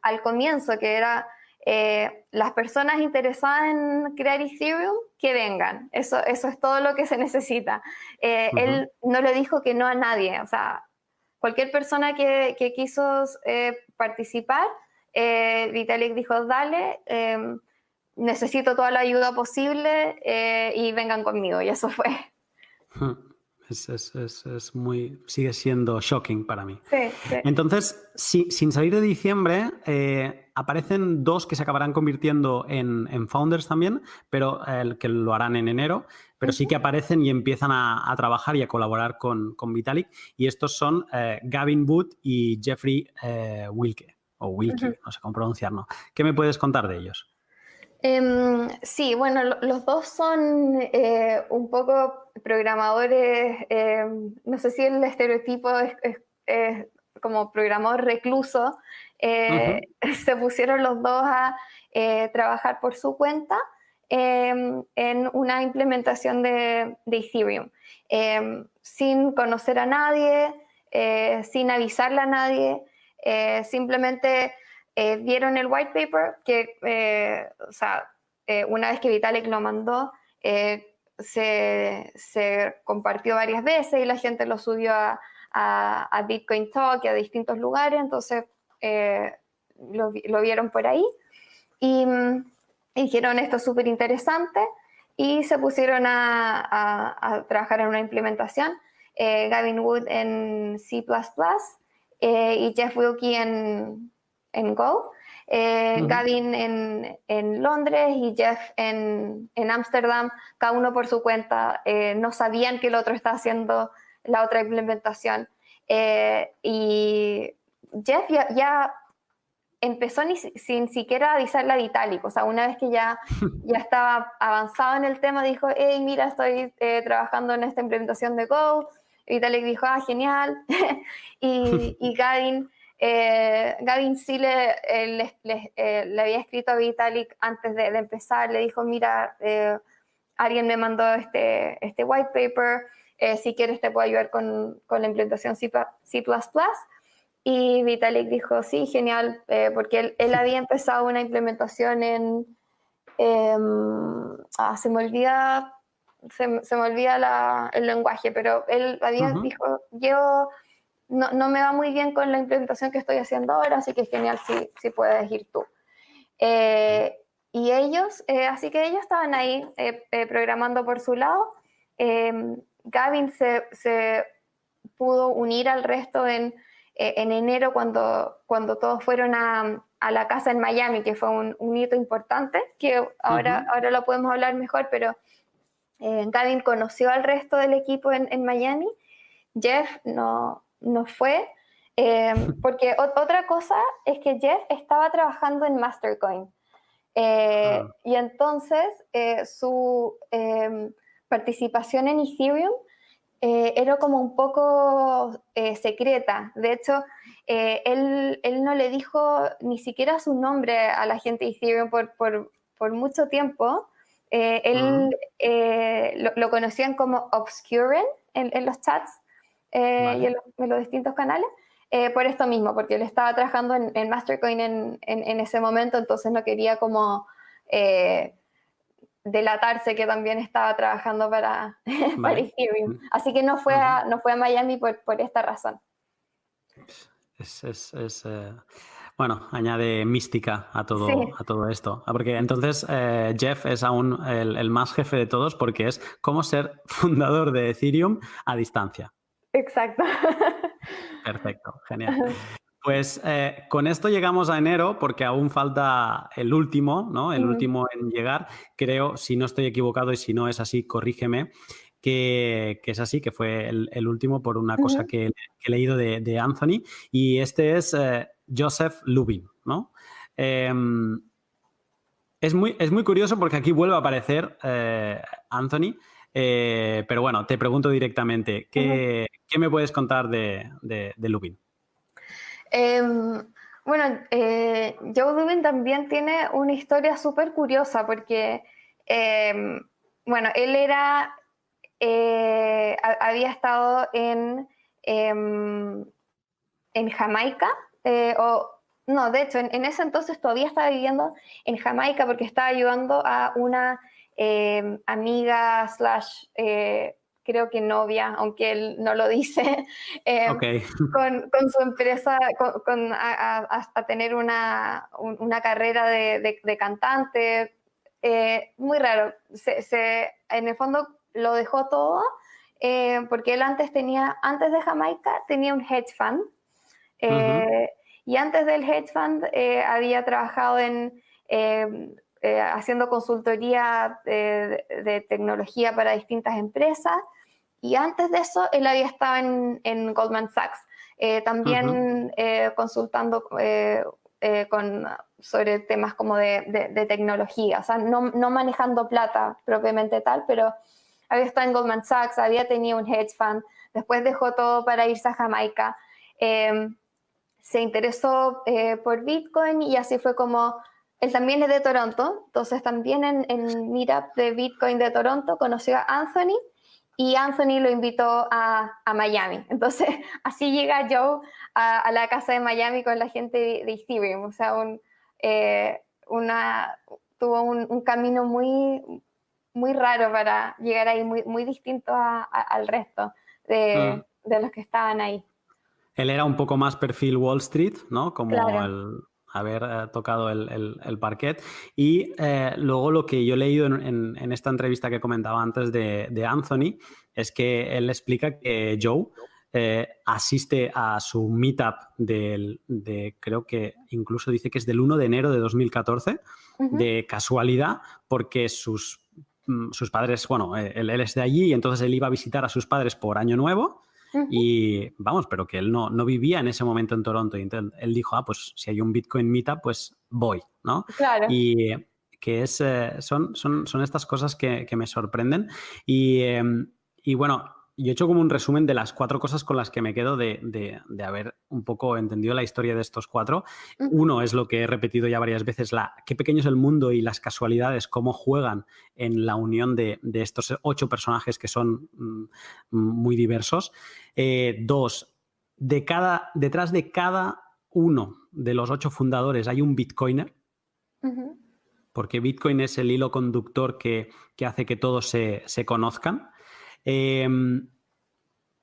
al comienzo, que era las personas interesadas en crear Ethereum, que vengan. Eso es todo lo que se necesita. Él no le dijo que no a nadie. O sea, cualquier persona que quiso participar, Vitalik dijo, dale, necesito toda la ayuda posible y vengan conmigo. Y eso fue. Sigue siendo shocking para mí. Sí. Entonces, sin salir de diciembre, aparecen 2 que se acabarán convirtiendo en founders también, pero que lo harán en enero, pero sí que aparecen y empiezan a trabajar y a colaborar con Vitalik, y estos son Gavin Wood y Jeffrey Wilke, o Wilkie, no sé cómo pronunciarlo. ¿Qué me puedes contar de ellos? Sí, bueno, los dos son un poco programadores, no sé si el estereotipo es como programador recluso. Se pusieron los dos a trabajar por su cuenta en una implementación de Ethereum, sin conocer a nadie, sin avisarle a nadie, simplemente vieron el white paper que, o sea, una vez que Vitalik lo mandó, se compartió varias veces y la gente lo subió a Bitcoin Talk y a distintos lugares, entonces lo vieron por ahí y dijeron esto es súper interesante y se pusieron a trabajar en una implementación. Gavin Wood en C++, y Jeff Wilkie en Go. Gavin en Londres y Jeff en Ámsterdam, cada uno por su cuenta. No sabían que el otro estaba haciendo la otra implementación. Y Jeff ya empezó sin siquiera avisarle a Vitalik. O sea, una vez que ya estaba avanzado en el tema, dijo, hey, mira, estoy trabajando en esta implementación de Go. Y Vitalik dijo, genial. y Gavin sí le había escrito a Vitalik antes de empezar, le dijo, mira, alguien me mandó este white paper, si quieres te puedo ayudar con la implementación C++. Y Vitalik dijo, sí, genial, porque él había empezado una implementación se me olvida el lenguaje, pero él dijo, no me va muy bien con la implementación que estoy haciendo ahora, así que es genial si puedes ir tú. Y ellos, así que ellos estaban ahí programando por su lado. Gavin se pudo unir al resto en enero cuando todos fueron a la casa en Miami, que fue un hito importante, que ahora lo podemos hablar mejor, pero Gavin conoció al resto del equipo en Miami. Jeff no fue, porque otra cosa es que Jeff estaba trabajando en Mastercoin. Y entonces su participación en Ethereum era como un poco secreta. De hecho, él no le dijo ni siquiera su nombre a la gente de Ethereum por mucho tiempo. Él lo conocían como Obscuren en los chats y en los distintos canales. Por esto mismo, porque él estaba trabajando en Mastercoin en ese momento, entonces no quería como delatarse que también estaba trabajando para Ethereum. Así que no fue a Miami por esta razón. Bueno, añade mística a todo esto. Porque entonces Jeff es aún el más jefe de todos porque es cómo ser fundador de Ethereum a distancia. Exacto. Perfecto, genial. Pues con esto llegamos a enero porque aún falta el último, ¿no? El último en llegar. Creo, si no estoy equivocado y si no es así, corrígeme, que es así, que fue el último por una cosa que he leído de Anthony. Y este es Joseph Lubin, ¿no? Es muy curioso porque aquí vuelve a aparecer Anthony. Pero bueno, te pregunto directamente, ¿qué me puedes contar de Lubin? Bueno, Joe Lubin también tiene una historia súper curiosa porque, bueno, él había estado en Jamaica, no, de hecho, en ese entonces todavía estaba viviendo en Jamaica porque estaba ayudando a una amiga / creo que novia, aunque él no lo dice, con su empresa, a tener una carrera de cantante. Muy raro. En el fondo lo dejó todo porque él antes de Jamaica tenía un hedge fund. Y antes del hedge fund había trabajado haciendo consultoría de tecnología para distintas empresas. Y antes de eso, él había estado en Goldman Sachs, también consultando sobre temas como de tecnología, o sea, no manejando plata propiamente tal, pero había estado en Goldman Sachs, había tenido un hedge fund, después dejó todo para irse a Jamaica. Se interesó por Bitcoin y así fue como, él también es de Toronto, entonces también en Meetup de Bitcoin de Toronto conoció a Anthony y Anthony lo invitó a Miami. Entonces así llega Joe a la casa de Miami con la gente de Ethereum, o sea, tuvo un camino muy raro para llegar ahí, muy distinto al resto de los que estaban ahí. Él era un poco más perfil Wall Street, ¿no? Como claro. haber tocado el parquet. Y luego lo que yo he leído en esta entrevista que comentaba antes de Anthony es que él explica que Joe asiste a su meetup creo que incluso dice que es del 1 de enero de 2014, de casualidad, porque sus padres, bueno, él es de allí y entonces él iba a visitar a sus padres por Año Nuevo. Y vamos, pero que él no vivía en ese momento en Toronto. Y entonces él dijo, pues si hay un Bitcoin Meetup, pues voy, ¿no? Claro. Y que son estas cosas que me sorprenden. Y bueno, yo he hecho como un resumen de las 4 cosas con las que me quedo de haber un poco entendido la historia de estos 4. Uno es lo que he repetido ya varias veces, qué pequeño es el mundo y las casualidades, cómo juegan en la unión de estos 8 personajes que son muy diversos. 2, detrás de cada uno de los 8 fundadores hay un bitcoiner, porque Bitcoin es el hilo conductor que hace que todos se conozcan.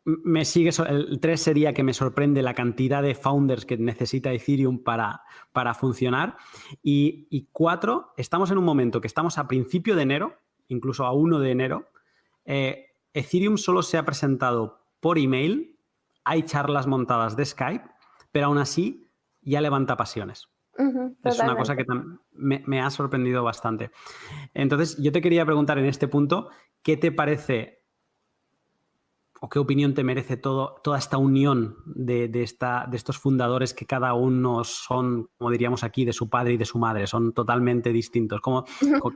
Me sigue, el 3 sería que me sorprende la cantidad de founders que necesita Ethereum para funcionar. Y 4, estamos en un momento que estamos a principio de enero, incluso a 1 de enero. Ethereum solo se ha presentado por email, hay charlas montadas de Skype, pero aún así ya levanta pasiones. Es una cosa que me ha sorprendido bastante. Entonces, yo te quería preguntar en este punto, ¿qué te parece o qué opinión te merece toda esta unión de estos fundadores que cada uno son, como diríamos aquí, de su padre y de su madre, son totalmente distintos?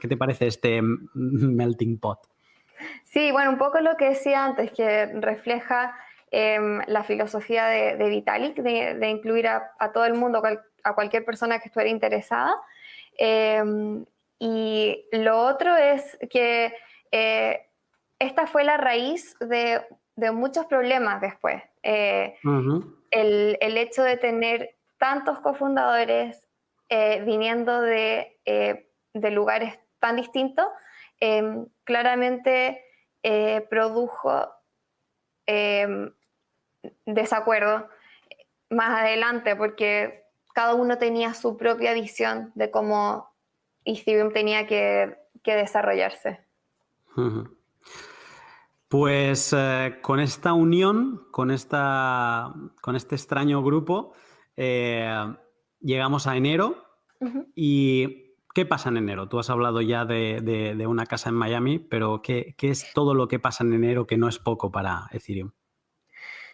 ¿Qué te parece este melting pot? Sí, bueno, un poco lo que decía antes, que refleja la filosofía de Vitalik, de incluir a todo el mundo, a cualquier persona que estuviera interesada. Y lo otro es que esta fue la raíz de muchos problemas después. El hecho de tener tantos cofundadores viniendo de lugares tan distintos, claramente produjo desacuerdo más adelante, porque cada uno tenía su propia visión de cómo Ethereum tenía que desarrollarse. Pues con esta unión, con este extraño grupo, llegamos a enero. ¿Y qué pasa en enero? Tú has hablado ya de una casa en Miami, pero ¿qué es todo lo que pasa en enero que no es poco para Ethereum?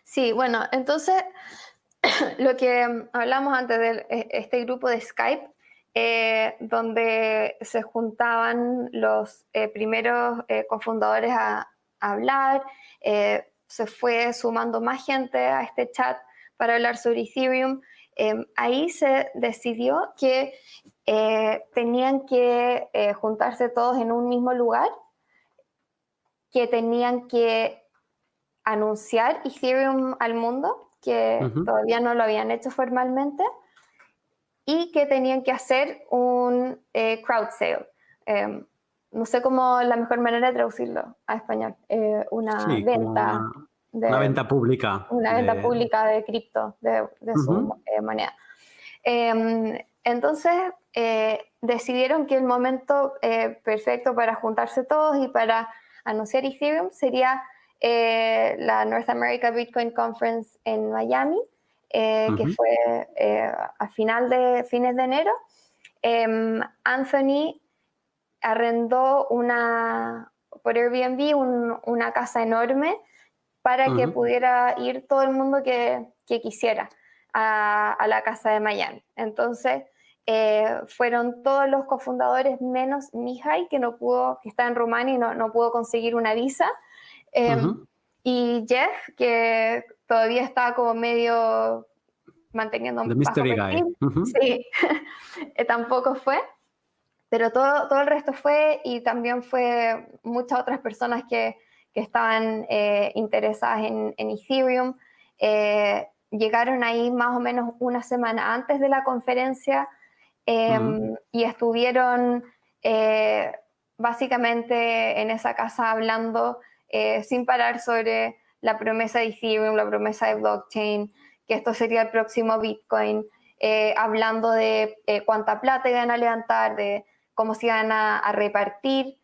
Sí, bueno, entonces lo que hablamos antes de este grupo de Skype, donde se juntaban los primeros cofundadores a hablar, se fue sumando más gente a este chat para hablar sobre Ethereum. Ahí se decidió que tenían que juntarse todos en un mismo lugar, que tenían que anunciar Ethereum al mundo, que todavía no lo habían hecho formalmente, y que tenían que hacer un crowd sale. No sé cómo la mejor manera de traducirlo a español. Una venta. Una venta pública. Una venta pública de cripto, de su moneda. Entonces, decidieron que el momento perfecto para juntarse todos y para anunciar Ethereum sería la North America Bitcoin Conference en Miami, que fue a fines de enero. Anthony arrendó por Airbnb una casa enorme para que pudiera ir todo el mundo que quisiera a la casa de Miami. Entonces, fueron todos los cofundadores menos Mihai, que está en Rumania y no pudo conseguir una visa. Y Jeff, que todavía estaba como medio manteniendo The mystery guy. Sí, tampoco fue. Pero todo el resto fue, y también fue muchas otras personas que estaban interesadas en Ethereum. Llegaron ahí más o menos una semana antes de la conferencia y estuvieron básicamente en esa casa hablando sin parar sobre la promesa de Ethereum, la promesa de blockchain, que esto sería el próximo Bitcoin, hablando de cuánta plata iban a levantar, de cómo se iban a repartir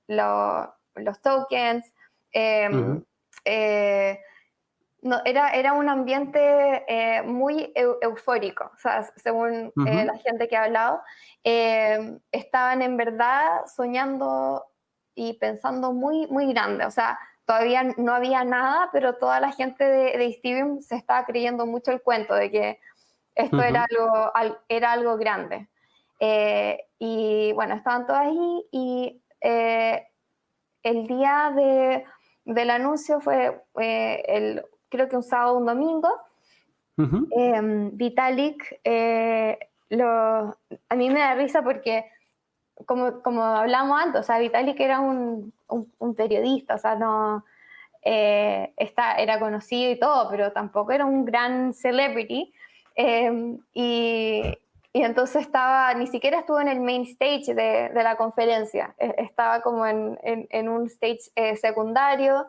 los tokens. No, era un ambiente muy eufórico, o sea, según la gente que ha hablado, estaban en verdad soñando y pensando muy, muy grande, o sea, todavía no había nada, pero toda la gente de Ethereum se estaba creyendo mucho el cuento de que esto era algo grande. Y bueno, estaban todos ahí y el día del anuncio fue creo que un sábado o un domingo. Vitalik, a mí me da risa porque, como hablamos antes, o sea, Vitalik era un periodista, o sea, no era conocido y todo, pero tampoco era un gran celebrity. Y entonces ni siquiera estuvo en el main stage de la conferencia, estaba como en un stage secundario.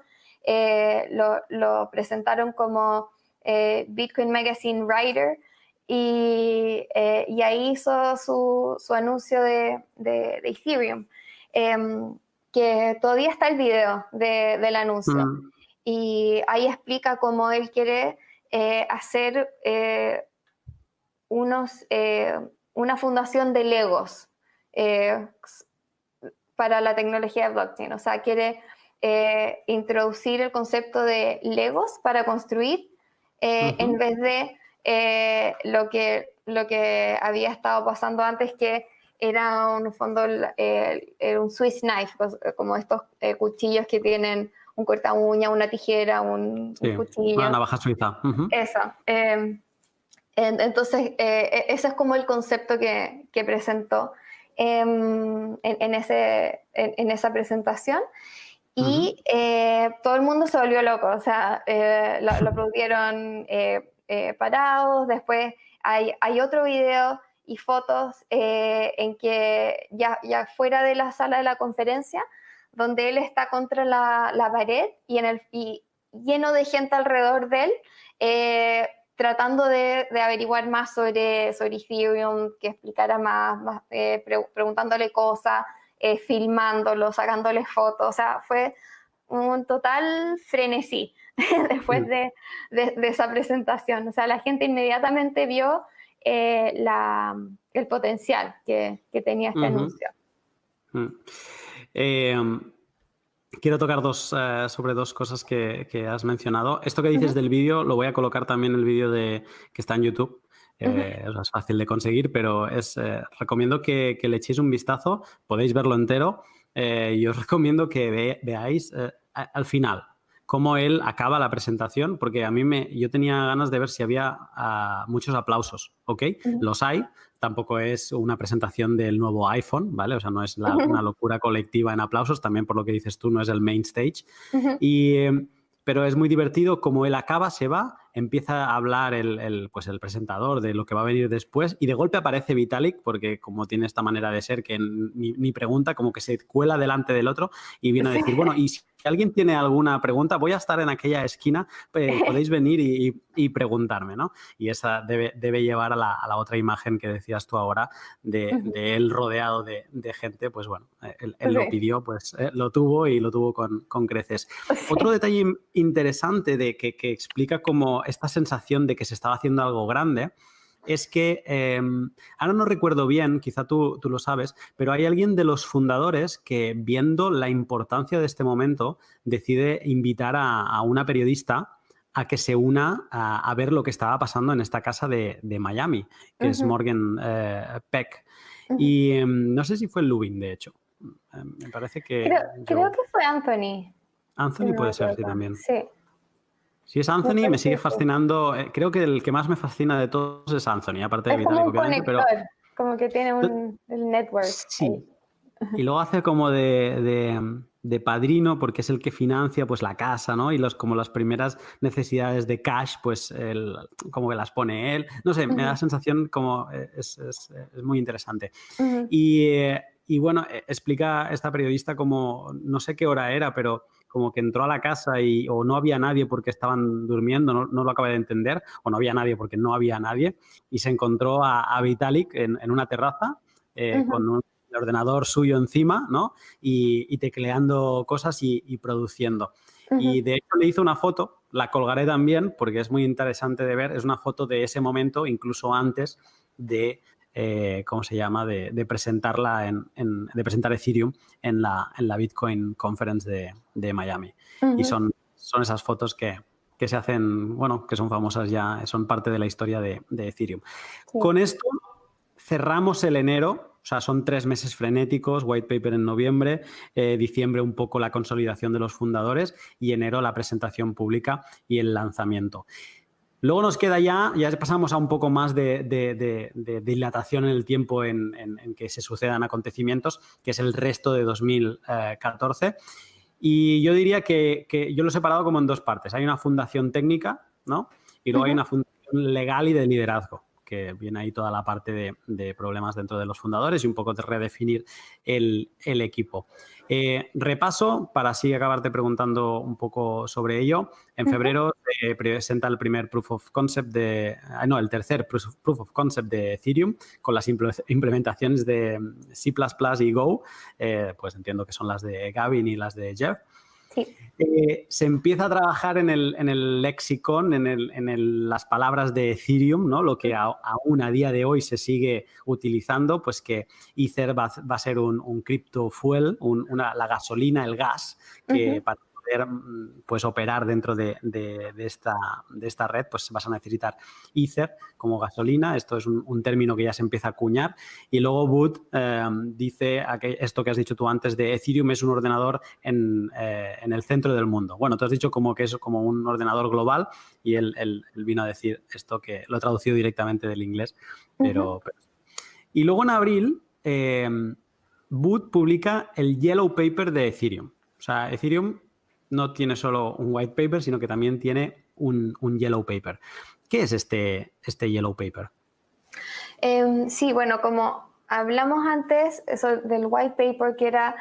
Lo presentaron como Bitcoin Magazine Writer y ahí hizo su anuncio de Ethereum, que todavía está el video del anuncio. Y ahí explica cómo él quiere hacer una fundación de Legos para la tecnología de blockchain. O sea, quiere introducir el concepto de Legos para construir en vez de lo que había estado pasando antes, que era un fondo un Swiss knife, como estos cuchillos que tienen un corta uña, una tijera, un cuchillo. Una navaja suiza. Eso. Entonces, ese es como el concepto que presentó en esa presentación. Y todo el mundo se volvió loco, o sea, lo aplaudieron parados. Después hay otro video y fotos en que ya fuera de la sala de la conferencia, donde él está contra la pared y lleno de gente alrededor de él, tratando de averiguar más sobre Ethereum, que explicara más preguntándole cosas, filmándolo, sacándole fotos. O sea, fue un total frenesí después de esa presentación. O sea, la gente inmediatamente vio el potencial que tenía este anuncio. Quiero tocar sobre dos cosas que has mencionado. Esto que dices del vídeo, lo voy a colocar también en el vídeo que está en YouTube. Es fácil de conseguir, pero recomiendo que le echéis un vistazo. Podéis verlo entero. Y os recomiendo que veáis al final cómo él acaba la presentación, porque yo tenía ganas de ver si había muchos aplausos, ¿ok? Los hay. Tampoco es una presentación del nuevo iPhone, ¿vale? O sea, no es una locura colectiva en aplausos, también por lo que dices tú, no es el main stage. Pero es muy divertido, como él acaba, se va, empieza a hablar el presentador de lo que va a venir después y de golpe aparece Vitalik, porque como tiene esta manera de ser que ni pregunta, como que se cuela delante del otro y viene a decir, bueno, y si alguien tiene alguna pregunta, voy a estar en aquella esquina, podéis venir y preguntarme, ¿no? Y esa debe llevar a la otra imagen que decías tú ahora de él rodeado de gente, pues bueno, él lo pidió, pues lo tuvo y lo tuvo con creces. Otro detalle interesante que explica como esta sensación de que se estaba haciendo algo grande es que, ahora no recuerdo bien, quizá tú lo sabes, pero hay alguien de los fundadores que, viendo la importancia de este momento, decide invitar a una periodista a que se una a ver lo que estaba pasando en esta casa de Miami, que es Morgan Peck. Y no sé si fue Lubin, de hecho. Me parece que... Creo que fue Anthony. Anthony puede ser, sí, también. Sí. Si es Anthony, me sigue fascinando. Creo que el que más me fascina de todos es Anthony, aparte de Vitalik, obviamente. Pero como que tiene el network. Sí. Y luego hace como de padrino, porque es el que financia pues la casa, ¿no? Y como las primeras necesidades de cash, pues como que las pone él. No sé, me da la sensación como es muy interesante. Y bueno, explica esta periodista como, no sé qué hora era, pero como que entró a la casa o no había nadie porque estaban durmiendo, no lo acabé de entender, o no había nadie porque no había nadie, y se encontró a Vitalik en una terraza con el ordenador suyo encima, ¿no? Y tecleando cosas y produciendo. Y de hecho le hizo una foto, la colgaré también porque es muy interesante de ver, es una foto de ese momento, incluso antes de, ¿cómo se llama?, de presentarla de presentar Ethereum en la Bitcoin Conference de Miami. Y son esas fotos que se hacen, bueno, que son famosas ya, son parte de la historia de Ethereum. Sí. Con esto cerramos el enero. O sea, son 3 meses frenéticos, white paper en noviembre, diciembre un poco la consolidación de los fundadores y enero la presentación pública y el lanzamiento. Luego nos queda ya pasamos a un poco más de dilatación en el tiempo en que se sucedan acontecimientos, que es el resto de 2014. Y yo diría que yo lo he separado como en 2 partes. Hay una fundación técnica, ¿no? Y luego hay una fundación legal y de liderazgo, que viene ahí toda la parte de problemas dentro de los fundadores y un poco de redefinir el equipo. Repaso, para así acabarte preguntando un poco sobre ello. En febrero se presenta el primer proof of concept el tercer proof of concept de Ethereum con las implementaciones de C++ y Go, pues entiendo que son las de Gavin y las de Jeff. Sí. Se empieza a trabajar en el lexicon, en las palabras de Ethereum, ¿no? Lo que aún a día de hoy se sigue utilizando, pues que Ether va a ser un crypto fuel, la gasolina, el gas, que para poder pues, operar dentro de esta red, pues vas a necesitar Ether como gasolina. Esto es un término que ya se empieza a acuñar. Y luego Wood dice esto que has dicho tú antes de Ethereum es un ordenador en el centro del mundo. Bueno, tú has dicho como que es como un ordenador global y él vino a decir esto que lo he traducido directamente del inglés. Pero... Y luego en abril, Wood publica el Yellow Paper de Ethereum. O sea, Ethereum no tiene solo un white paper, sino que también tiene un yellow paper. ¿Qué es este yellow paper? Sí, bueno, como hablamos antes, eso del white paper que era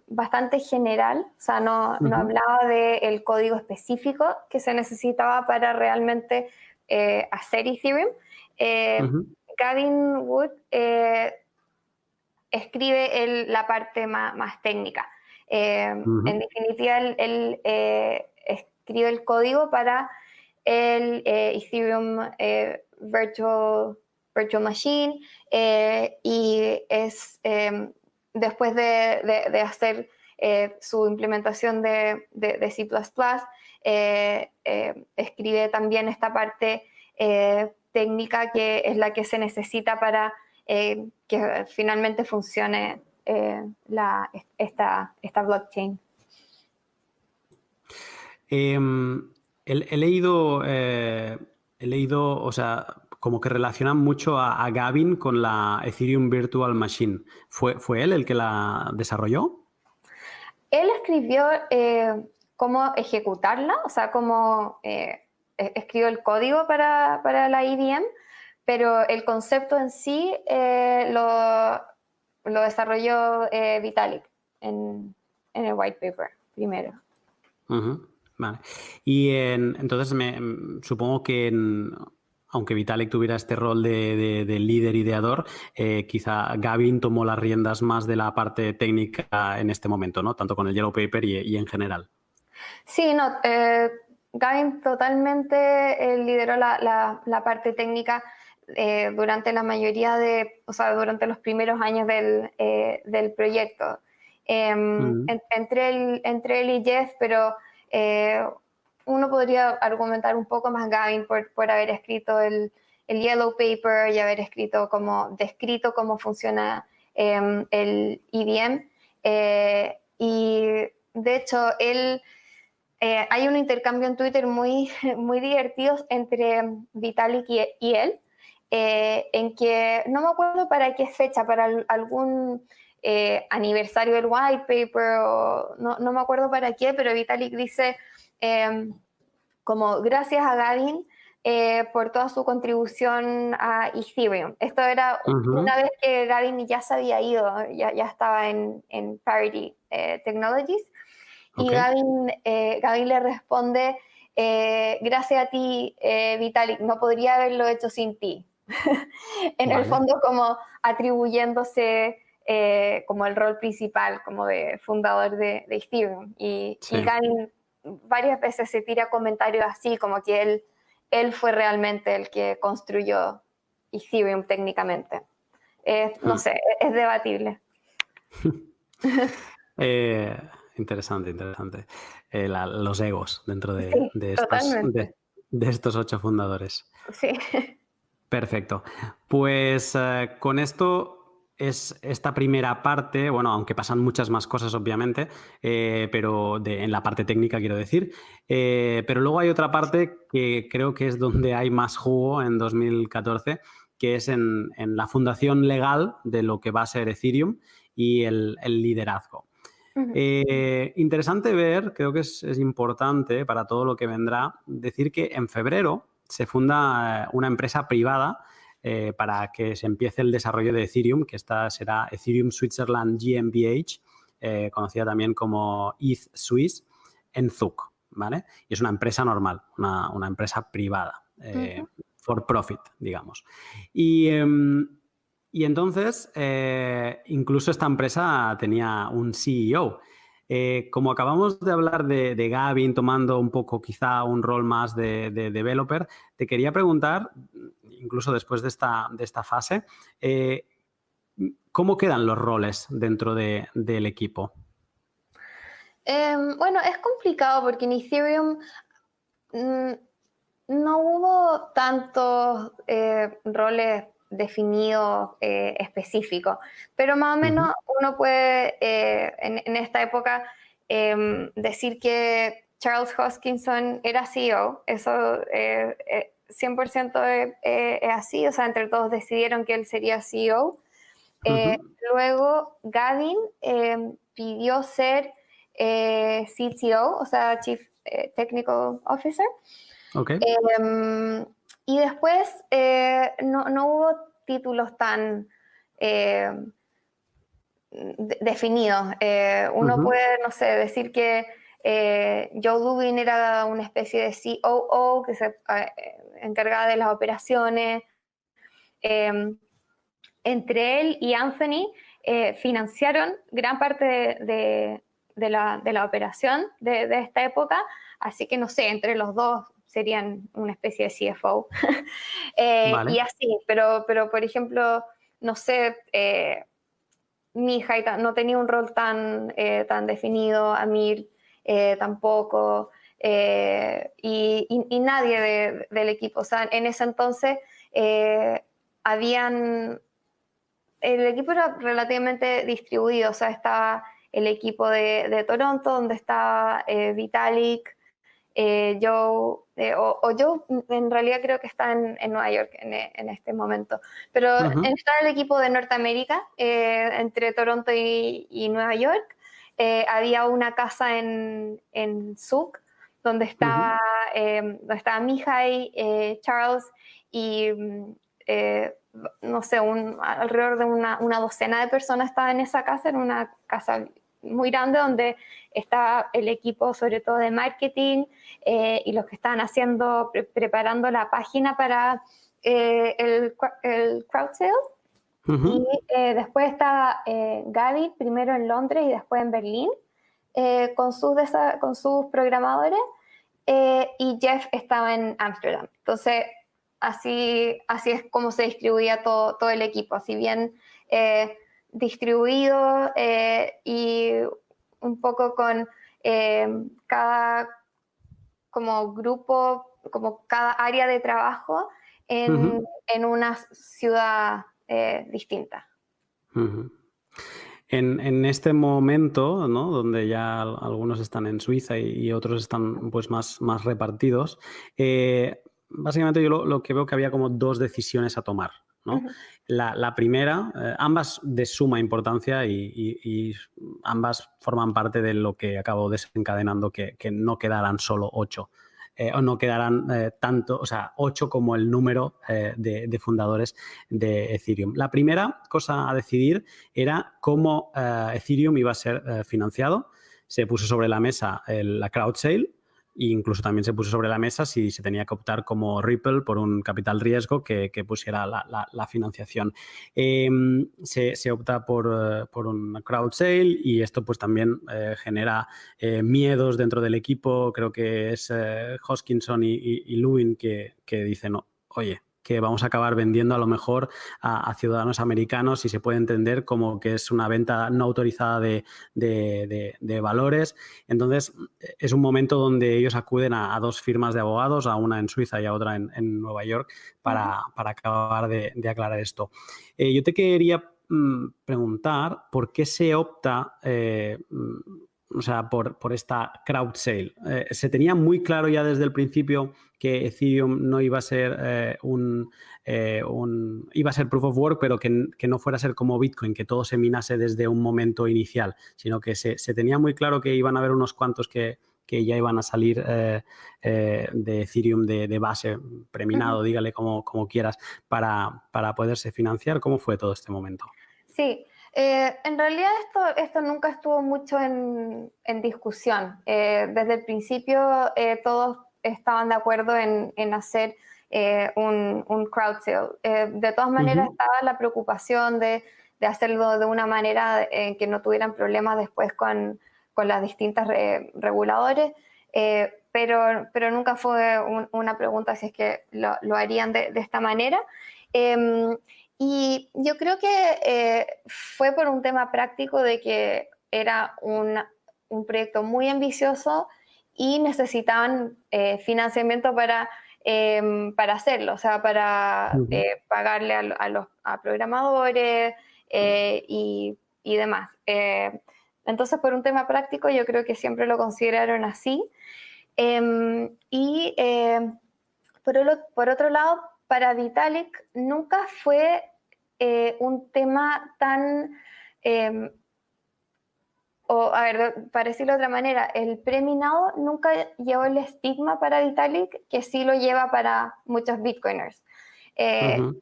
bastante general, o sea, no hablaba del código específico que se necesitaba para realmente hacer Ethereum. Gavin Wood escribe la parte más técnica. En definitiva, él escribe el código para el Ethereum Virtual Machine y es después de hacer su implementación de C++, escribe también esta parte técnica que es la que se necesita para que finalmente funcione esta blockchain. He leído, o sea, como que relacionan mucho a Gavin con la Ethereum Virtual Machine. ¿Fue él el que la desarrolló? Él escribió cómo ejecutarla, o sea, cómo escribió el código para la EVM, pero el concepto en sí lo desarrolló Vitalik en el white paper primero. Vale. Y entonces supongo que aunque Vitalik tuviera este rol de líder ideador, quizá Gavin tomó las riendas más de la parte técnica en este momento, ¿no? Tanto con el yellow paper y en general. Sí, no, Gavin totalmente lideró la parte técnica durante la mayoría durante los primeros años del proyecto. Entre él y Jeff, pero uno podría argumentar un poco más Gavin por haber escrito el yellow paper y haber descrito cómo funciona el EVM. Y de hecho, hay un intercambio en Twitter muy, muy divertido entre Vitalik y él, en que no me acuerdo para qué fecha, para algún aniversario del white paper, o no me acuerdo para qué, pero Vitalik dice como gracias a Gavin por toda su contribución a Ethereum. Esto era una vez que Gavin ya se había ido, ya estaba en Parity Technologies. Y Ok. Gavin le responde, gracias a ti, Vitalik, no podría haberlo hecho sin ti. En el Vale. fondo como atribuyéndose como el rol principal, como de fundador de Ethereum. Sí. Y Gavin varias veces se tira comentarios así, como que él fue realmente el que construyó Ethereum técnicamente. No sé, es debatible. Eh, interesante, interesante. Los egos dentro Sí, totalmente. de estos 8 fundadores. Sí. Perfecto. Pues con esto es esta primera parte, bueno, aunque pasan muchas más cosas, obviamente, pero en la parte técnica, quiero decir. Pero luego hay otra parte que creo que es donde hay más jugo en 2014, que es en la fundación legal de lo que va a ser Ethereum y el liderazgo. Ujú. Interesante ver, creo que es importante para todo lo que vendrá, decir que en febrero se funda una empresa privada para que se empiece el desarrollo de Ethereum, que esta será Ethereum Switzerland GmbH, conocida también como ETH Swiss, en Zug, ¿vale? Y es una empresa normal, una empresa privada, Ujú. for profit, digamos. Y entonces, incluso esta empresa tenía un CEO. Como acabamos de hablar de Gavin tomando un poco quizá un rol más de developer, te quería preguntar, incluso después de esta fase, ¿cómo quedan los roles dentro del equipo? Bueno, es complicado porque en Ethereum mm, no hubo tantos roles definidos específicos, pero más o menos Ujú. uno puede en esta época decir que Charles Hoskinson era CEO, eso 100% es así, o sea, entre todos decidieron que él sería CEO. Eh, Ujú. Luego, Gavin pidió ser CTO, o sea, Chief Technical Officer. Ok. Eh, y después no hubo títulos tan eh, definidos. Uno Ujú. puede, no sé, decir que Joe Lubin era una especie de COO que se encargaba de las operaciones. Eh, Entre él y Anthony financiaron gran parte de la operación de esta época, así que no sé, entre los dos serían una especie de CFO. Y Vale. así, pero por ejemplo, no sé, Mihai no tenía un rol tan definido, Amir tampoco, y nadie del equipo. O sea, en ese entonces habían el equipo era relativamente distribuido, o sea, estaba el equipo de Toronto, donde estaba Vitalik, Joe, o Joe en realidad creo que está en Nueva York en este momento, pero Ujú. está el equipo de Norteamérica, entre Toronto y Nueva York. Había una casa en Zug, Ujú. donde estaba Mihai, Charles y eh, no sé, alrededor de una docena de personas estaba en esa casa, en una casa muy grande donde estaba el equipo sobre todo de marketing y los que estaban preparando la página para el crowd sale. Y Ujú. después estaba Gaby, primero en Londres y después en Berlín, con sus programadores, y Jeff estaba en Ámsterdam. Entonces, así es como se distribuía todo el equipo, así bien distribuido y un poco con cada como grupo, como cada área de trabajo Ujú. en una ciudad distinta. Ujú. En este momento, ¿no? Donde ya algunos están en Suiza y otros están pues más repartidos, básicamente yo lo que veo que había como dos decisiones a tomar, ¿no? Uh-huh. La primera, ambas de suma importancia y ambas forman parte de lo que acabó desencadenando que no quedaran solo 8. O no quedarán tanto, o sea, 8 como el número de fundadores de Ethereum. La primera cosa a decidir era cómo Ethereum iba a ser financiado, se puso sobre la mesa la crowd sale. E incluso también se puso sobre la mesa si se tenía que optar como Ripple por un capital riesgo que pusiera la financiación. Se opta por un crowd sale y esto pues también genera miedos dentro del equipo. Creo que es Hoskinson y Lewin que dicen, no, oye, que vamos a acabar vendiendo a lo mejor a ciudadanos americanos y se puede entender como que es una venta no autorizada de valores. Entonces, es un momento donde ellos acuden a dos firmas de abogados, a una en Suiza y a otra en Nueva York, para acabar de aclarar esto. Yo te quería preguntar por qué se opta o sea, por esta crowd sale. ¿Se tenía muy claro ya desde el principio que Ethereum no iba a ser iba a ser proof of work, pero que no fuera a ser como Bitcoin, que todo se minase desde un momento inicial, sino que se tenía muy claro que iban a haber unos cuantos que ya iban a salir de Ethereum de base, preminado, dígale como quieras, para poderse financiar? ¿Cómo fue todo este momento? Sí, en realidad esto nunca estuvo mucho en discusión. Desde el principio todos estaban de acuerdo en hacer un crowd sale. De todas maneras estaba la preocupación de hacerlo de una manera en que no tuvieran problemas después con las distintas reguladores, pero nunca fue una pregunta si es que lo harían de esta manera. Y yo creo que fue por un tema práctico de que era un proyecto muy ambicioso y necesitaban financiamiento para hacerlo, o sea, para pagarle a programadores y demás. Entonces, por un tema práctico, yo creo que siempre lo consideraron así. Por otro lado, para Vitalik nunca fue un tema tan... a ver, para decirlo de otra manera, el preminado nunca llevó el estigma para Vitalik que sí lo lleva para muchos bitcoiners. En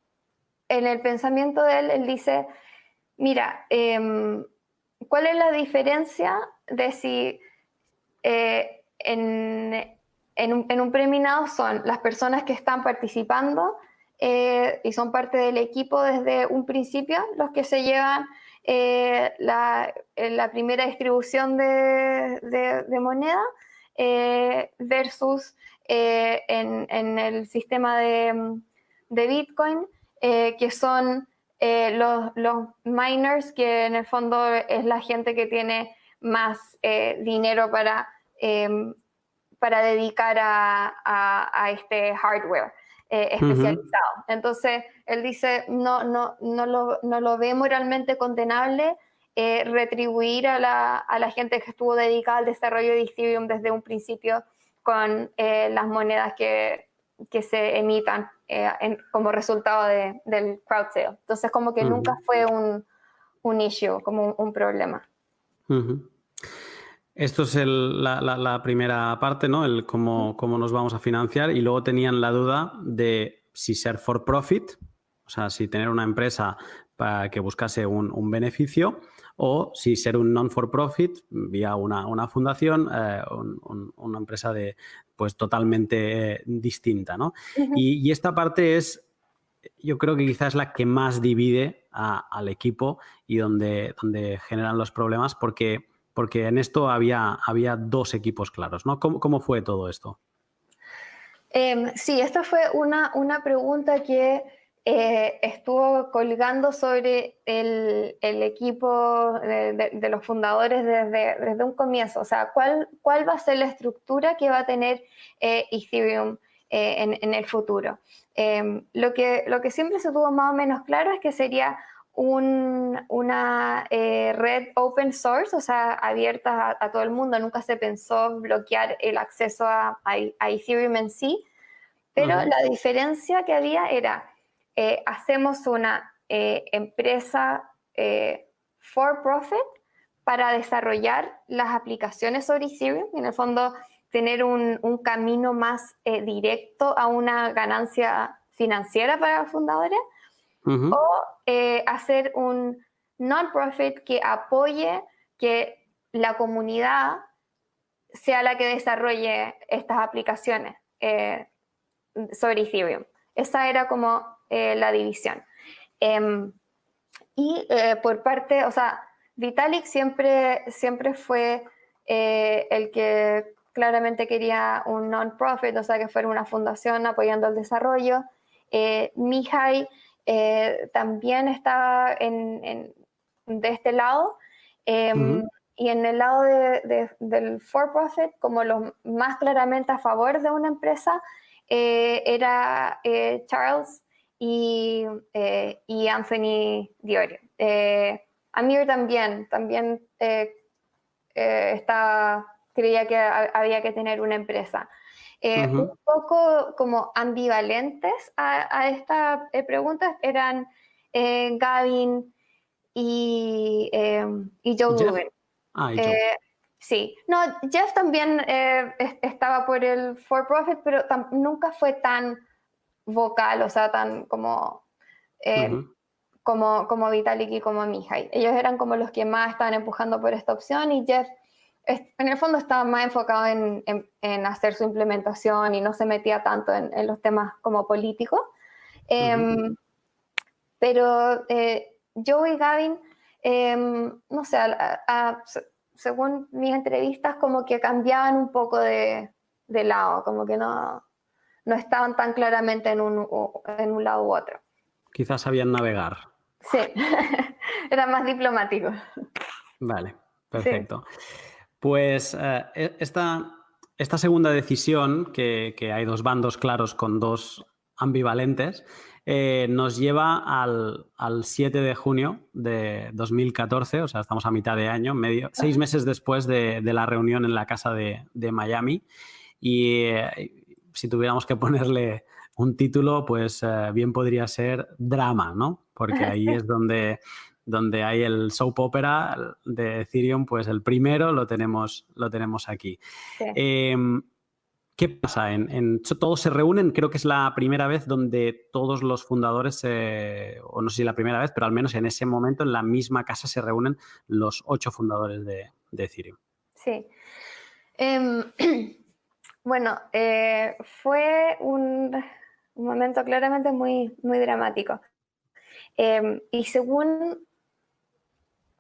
el pensamiento de él dice, mira, ¿cuál es la diferencia de si en un preminado son las personas que están participando y son parte del equipo desde un principio, los que se llevan la primera distribución de moneda versus en el sistema de Bitcoin, que son los miners, que en el fondo es la gente que tiene más dinero para dedicar a este hardware especializado. Entonces, él dice, no lo ve moralmente condenable retribuir a la gente que estuvo dedicada al desarrollo de Ethereum desde un principio con las monedas que se emitan como resultado del crowd sale. Entonces, como que nunca fue un issue, como un problema. Esto es la primera parte, ¿no? El cómo nos vamos a financiar, y luego tenían la duda de si ser for profit, o sea, si tener una empresa para que buscase un beneficio, o si ser un non for profit vía una fundación, una empresa pues totalmente distinta, ¿no? Y esta parte es, yo creo que quizás la que más divide al equipo y donde generan los problemas, porque en esto había dos equipos claros, ¿no? ¿Cómo fue todo esto? Sí, esta fue una pregunta que estuvo colgando sobre el equipo de los fundadores desde un comienzo. O sea, ¿cuál va a ser la estructura que va a tener Ethereum en el futuro? Lo que siempre se tuvo más o menos claro es que sería una red open source, o sea, abierta a todo el mundo. Nunca se pensó bloquear el acceso a Ethereum en sí, pero la diferencia que había era, hacemos una empresa for profit para desarrollar las aplicaciones sobre Ethereum, y en el fondo tener un camino más directo a una ganancia financiera para los fundadores, o hacer un non-profit que apoye que la comunidad sea la que desarrolle estas aplicaciones sobre Ethereum. Esa era como la división. Por parte, o sea, Vitalik siempre fue el que claramente quería un non-profit, o sea, que fuera una fundación apoyando el desarrollo. Mihai también estaba de este lado. Y en el lado del for-profit, como los más claramente a favor de una empresa, era Charles y Anthony Diorio. Amir también creía que había que tener una empresa. Un poco como ambivalentes a esta pregunta eran Gavin y Joe Lubin. Sí, no, Jeff también estaba por el for-profit, pero nunca fue tan vocal, o sea, tan como Vitalik y como Mihai. Ellos eran como los que más estaban empujando por esta opción, y Jeff en el fondo estaba más enfocado en hacer su implementación y no se metía tanto en los temas como políticos. Pero Joe y Gavin, no sé, según mis entrevistas, como que cambiaban un poco de lado, como que no estaban tan claramente en un lado u otro. Quizás sabían navegar. Sí, era más diplomático. Vale, perfecto. Sí. Pues esta segunda decisión, que hay dos bandos claros con dos ambivalentes, nos lleva al 7 de junio de 2014, o sea, estamos a mitad de año, 6 meses después de la reunión en la casa de Miami. Y si tuviéramos que ponerle un título, pues bien podría ser drama, ¿no? Porque ahí es donde hay el soap opera de Ethereum, pues el primero lo tenemos aquí. Sí. ¿Qué pasa? Todos se reúnen, creo que es la primera vez donde todos los fundadores, o no sé si la primera vez, pero al menos en ese momento en la misma casa se reúnen los 8 fundadores de Ethereum. Sí. Bueno, fue un momento claramente muy, muy dramático. Y según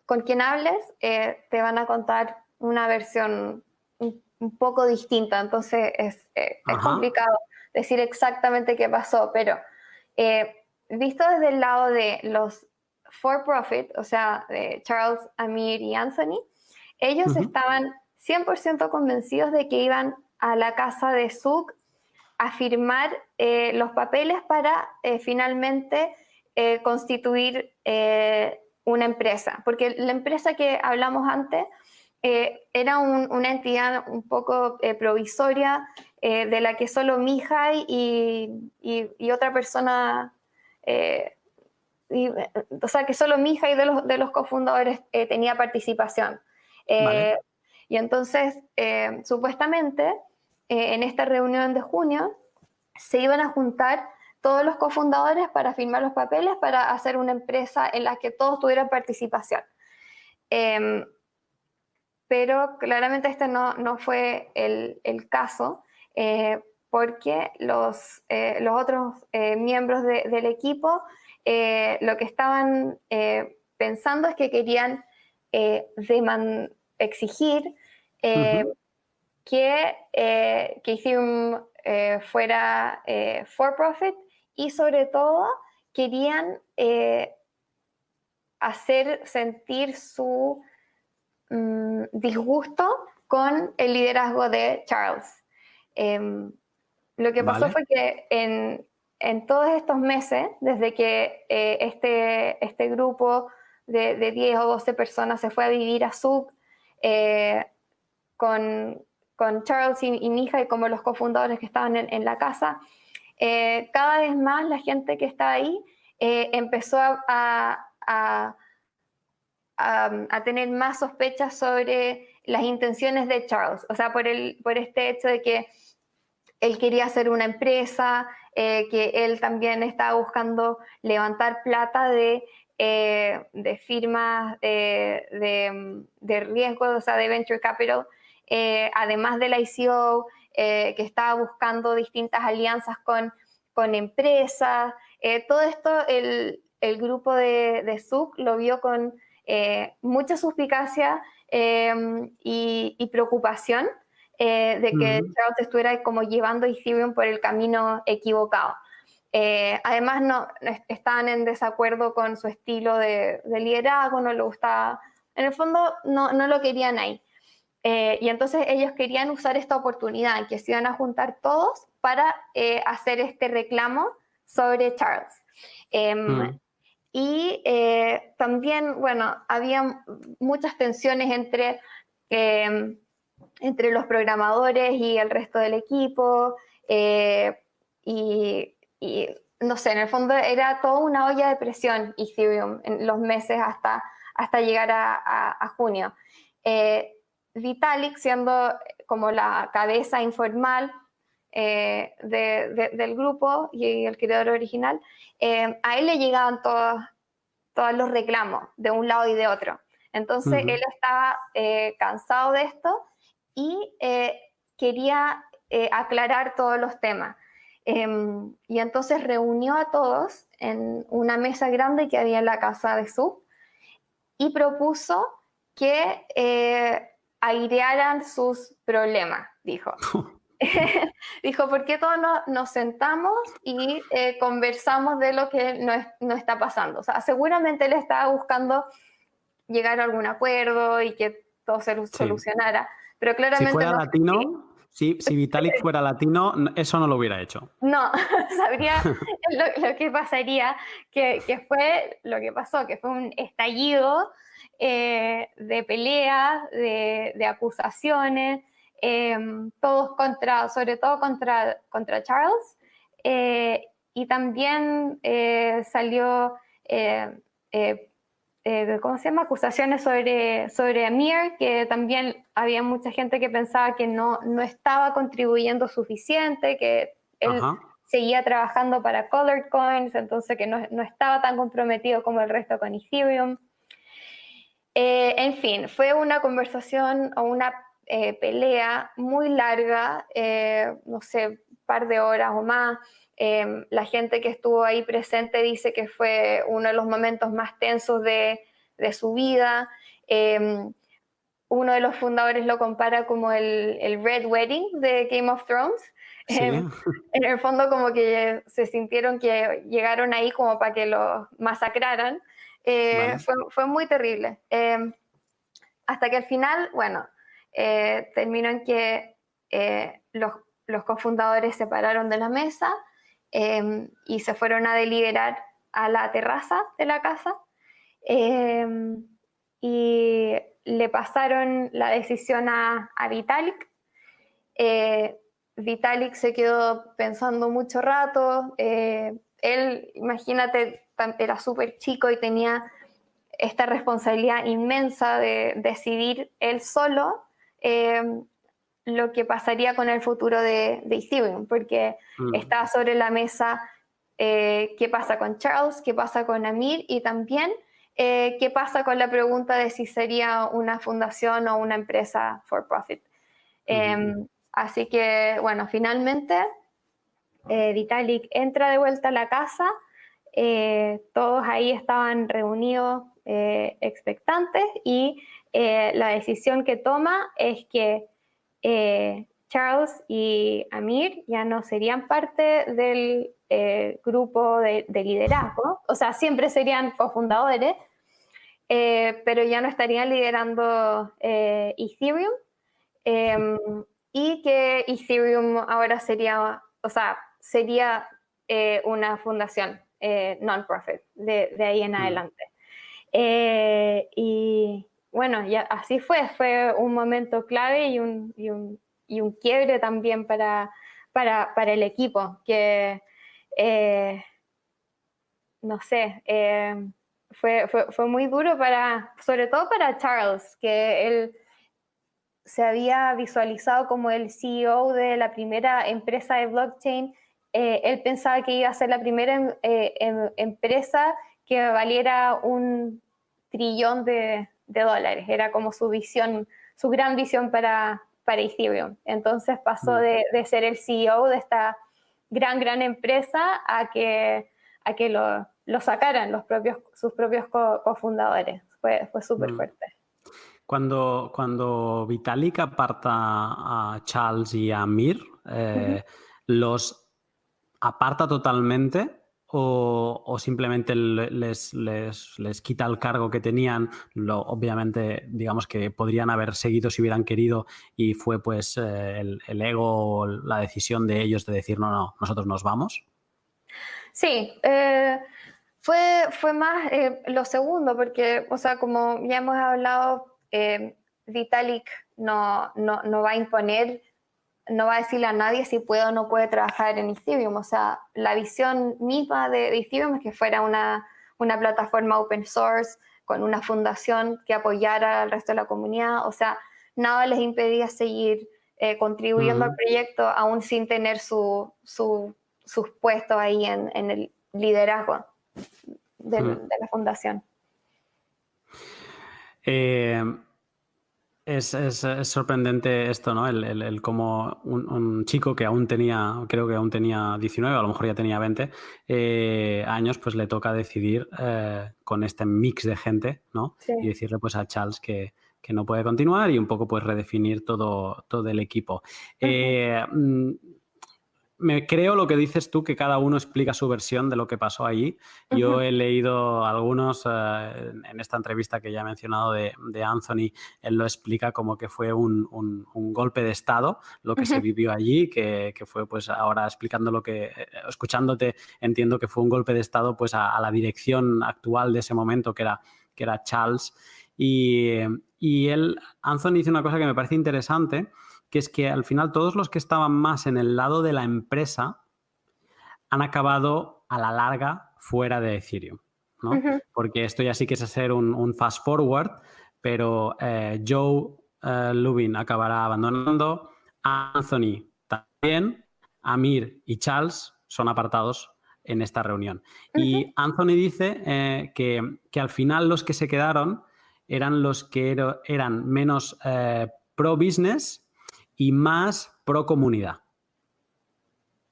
con quien hables, te van a contar una versión un poco distinta, entonces es complicado decir exactamente qué pasó, pero visto desde el lado de los for-profit, o sea, de Charles, Amir y Anthony, ellos estaban 100% convencidos de que iban a la casa de Zug a firmar los papeles para finalmente constituir una empresa, porque la empresa que hablamos antes era una entidad un poco provisoria, de la que solo Mihai y otra persona, o sea, que solo Mihai de los cofundadores tenía participación. Vale. Y entonces, supuestamente, en esta reunión de junio, se iban a juntar todos los cofundadores para firmar los papeles para hacer una empresa en la que todos tuvieran participación. Pero claramente este no fue el caso, porque los otros miembros del equipo lo que estaban pensando es que querían exigir que Ethereum fuera for profit, y sobre todo querían hacer sentir su disgusto con el liderazgo de Charles. Lo que pasó fue que en todos estos meses, desde que este grupo de 10 o 12 personas se fue a vivir a Zug, con Charles y Mihai como los cofundadores que estaban en la casa, cada vez más la gente que estaba ahí empezó a tener más sospechas sobre las intenciones de Charles, o sea, por este hecho de que él quería hacer una empresa, que él también estaba buscando levantar plata de de firmas de riesgo, o sea, de venture capital, además del ICO, que estaba buscando distintas alianzas con empresas. Todo esto el grupo de Zuck lo vio con mucha suspicacia y preocupación de que Charles estuviera como llevando Ethereum por el camino equivocado. Además, no estaban en desacuerdo con su estilo de liderazgo, no le gustaba, en el fondo no lo querían ahí. Y entonces ellos querían usar esta oportunidad, que se iban a juntar todos para hacer este reclamo sobre Charles. Y también, bueno, había muchas tensiones entre los programadores y el resto del equipo, y no sé, en el fondo era toda una olla de presión Ethereum en los meses hasta llegar a junio. Vitalik, siendo como la cabeza informal del grupo y el creador original, a él le llegaban todos los reclamos de un lado y de otro. Entonces él estaba cansado de esto y quería aclarar todos los temas. Y entonces reunió a todos en una mesa grande que había en la casa de Zuck y propuso que airearan sus problemas, dijo. Dijo, ¿por qué todos nos sentamos y conversamos de lo que no está pasando? O sea, seguramente él estaba buscando llegar a algún acuerdo y que todo se solucionara, pero claramente... Si fuera latino, si Vitalik fuera latino, eso no lo hubiera hecho. No, sabría lo que pasaría, que fue lo que pasó, que fue un estallido de peleas, de acusaciones, todos sobre todo contra Charles, y también salió, ¿cómo se llama? Acusaciones sobre Amir, que también había mucha gente que pensaba que no estaba contribuyendo suficiente, que él seguía trabajando para Colored Coins, entonces que no estaba tan comprometido como el resto con Ethereum. En fin, fue una conversación o una pelea muy larga, no sé, un par de horas o más. La gente que estuvo ahí presente dice que fue uno de los momentos más tensos de su vida. Uno de los fundadores lo compara como el Red Wedding de Game of Thrones. Sí. En el fondo como que se sintieron que llegaron ahí como para que los masacraran. Vale. Fue muy terrible. Hasta que al final, bueno, terminó en que los cofundadores se pararon de la mesa y se fueron a deliberar a la terraza de la casa y le pasaron la decisión a Vitalik. Vitalik se quedó pensando mucho rato. Él, imagínate, era súper chico y tenía esta responsabilidad inmensa de decidir él solo lo que pasaría con el futuro de Ethereum, porque estaba sobre la mesa qué pasa con Charles, qué pasa con Amir y también qué pasa con la pregunta de si sería una fundación o una empresa for profit. Así que, bueno, finalmente Vitalik entra de vuelta a la casa, todos ahí estaban reunidos expectantes y la decisión que toma es que Charles y Amir ya no serían parte del grupo de liderazgo, o sea, siempre serían cofundadores, pero ya no estarían liderando Ethereum, y que Ethereum ahora sería, o sea, sería una fundación non-profit de ahí en adelante. Y bueno, ya así fue un momento clave y un quiebre también para el equipo, que no sé, fue muy duro sobre todo para Charles, que él se había visualizado como el CEO de la primera empresa de blockchain. Él pensaba que iba a ser la primera empresa que valiera $1 trillón de dólares. Era como su visión, su gran visión para Ethereum. Entonces pasó de ser el CEO de esta gran empresa a que lo sacaran sus propios cofundadores. Fue súper fuerte. Cuando Vitalik aparta a Charles y a Amir, ¿los aparta totalmente o simplemente les quita el cargo que tenían? Obviamente, digamos que podrían haber seguido si hubieran querido y fue pues el ego, la decisión de ellos de decir no, nosotros nos vamos. Sí, fue más lo segundo, porque, o sea, como ya hemos hablado, Vitalik no va a imponer, no va a decirle a nadie si puede o no puede trabajar en Ethereum. O sea, la visión misma de Ethereum es que fuera una plataforma open source con una fundación que apoyara al resto de la comunidad. O sea, nada les impedía seguir contribuyendo al proyecto aún sin tener sus puestos ahí en el liderazgo de la fundación. Es sorprendente esto, ¿no? El cómo un chico que creo que aún tenía 19, a lo mejor ya tenía 20 años, pues le toca decidir con este mix de gente, ¿no? Sí. Y decirle pues a Charles que no puede continuar y un poco pues redefinir todo el equipo. Me creo lo que dices tú, que cada uno explica su versión de lo que pasó allí. Yo he leído algunos en esta entrevista que ya he mencionado de Anthony. Él lo explica como que fue un golpe de estado lo que se vivió allí, que fue pues ahora escuchándote entiendo que fue un golpe de estado pues a la dirección actual de ese momento que era Charles. Y Anthony dice una cosa que me parece interesante, que es que al final todos los que estaban más en el lado de la empresa han acabado a la larga fuera de Ethereum, ¿no? Porque esto ya sí que es hacer un fast forward, pero Joe Lubin acabará abandonando, Anthony también, Amir y Charles son apartados en esta reunión. Y Anthony dice que al final los que se quedaron eran los que eran menos pro-business y más pro comunidad,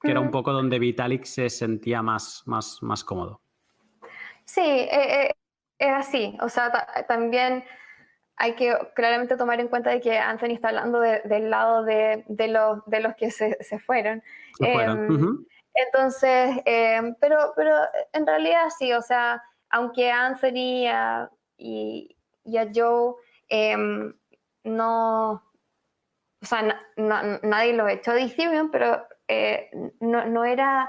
que era un poco donde Vitalik se sentía más cómodo. Sí, es así. O sea, también hay que claramente tomar en cuenta de que Anthony está hablando del lado de los que se fueron. Entonces, pero en realidad sí, o sea, aunque Anthony y a Joe no... O sea, nadie lo echó de Ethereum, pero no era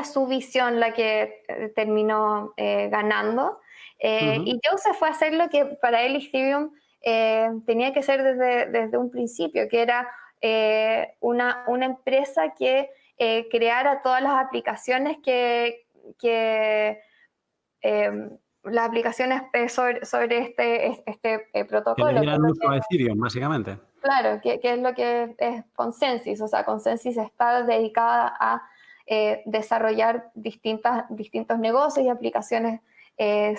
su visión la que terminó ganando. Y Joe se fue a hacer lo que para él Ethereum tenía que ser desde un principio, que era una empresa que creara todas las aplicaciones las aplicaciones sobre este protocolo. Que le dieran uso a Ethereum, básicamente. Claro, que es lo que es Consensys. O sea, Consensys está dedicada a desarrollar distintos negocios y aplicaciones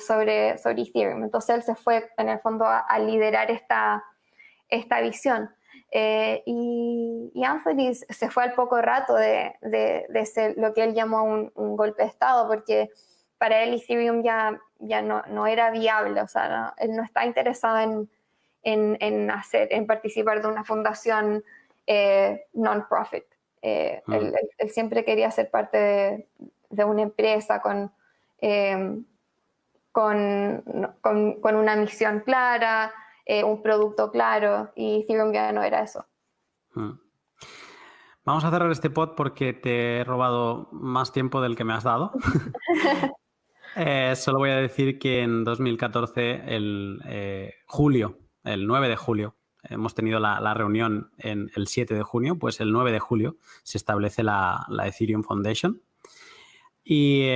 sobre Ethereum. Entonces él se fue en el fondo a liderar esta visión. Y Anthony se fue al poco rato de ser lo que él llamó un golpe de estado, porque para él Ethereum ya no era viable. O sea, él no está interesado en participar de una fundación non-profit. Él siempre quería ser parte de una empresa con una misión clara, un producto claro, y Ethereum ya no era eso. Vamos a cerrar este pod porque te he robado más tiempo del que me has dado. Solo voy a decir que en 2014, el 9 de julio, hemos tenido la reunión el 7 de junio, pues el 9 de julio se establece la Ethereum Foundation. Y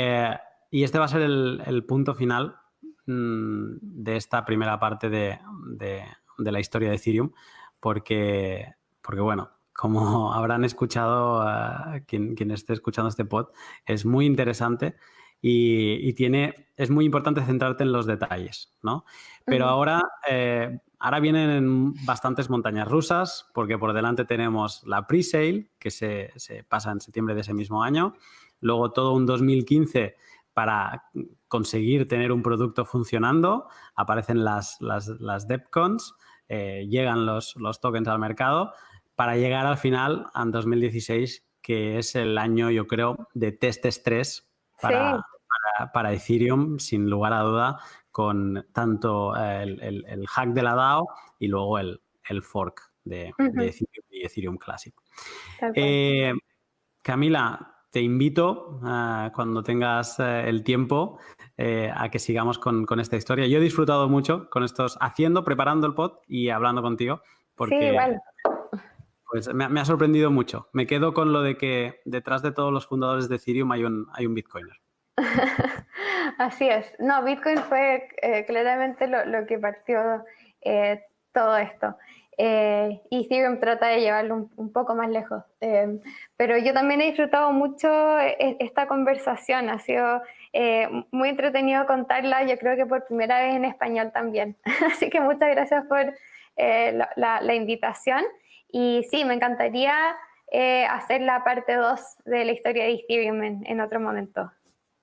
este va a ser el punto final de esta primera parte de la historia de Ethereum, porque bueno, como habrán escuchado quien esté escuchando este pod, es muy interesante es muy importante centrarte en los detalles, ¿no? Pero ahora vienen bastantes montañas rusas, porque por delante tenemos la pre-sale, que se pasa en septiembre de ese mismo año, luego todo un 2015 para conseguir tener un producto funcionando, aparecen las DevCons, llegan los tokens al mercado, para llegar al final, en 2016, que es el año, yo creo, de test estrés para Ethereum, sin lugar a duda, con tanto el hack de la DAO y luego el fork de Ethereum y Ethereum Classic. Camila, te invito cuando tengas el tiempo a que sigamos con esta historia. Yo he disfrutado mucho con preparando el pod y hablando contigo, porque sí, igual. Pues me ha sorprendido mucho. Me quedo con lo de que detrás de todos los fundadores de Ethereum hay un Bitcoiner. Así es. No, Bitcoin fue claramente lo que partió todo esto. Y Ethereum trata de llevarlo un poco más lejos. Pero yo también he disfrutado mucho esta conversación. Ha sido muy entretenido contarla, yo creo que por primera vez en español también. Así que muchas gracias por la invitación. Y sí, me encantaría hacer la parte 2 de la historia de Ethereum en otro momento.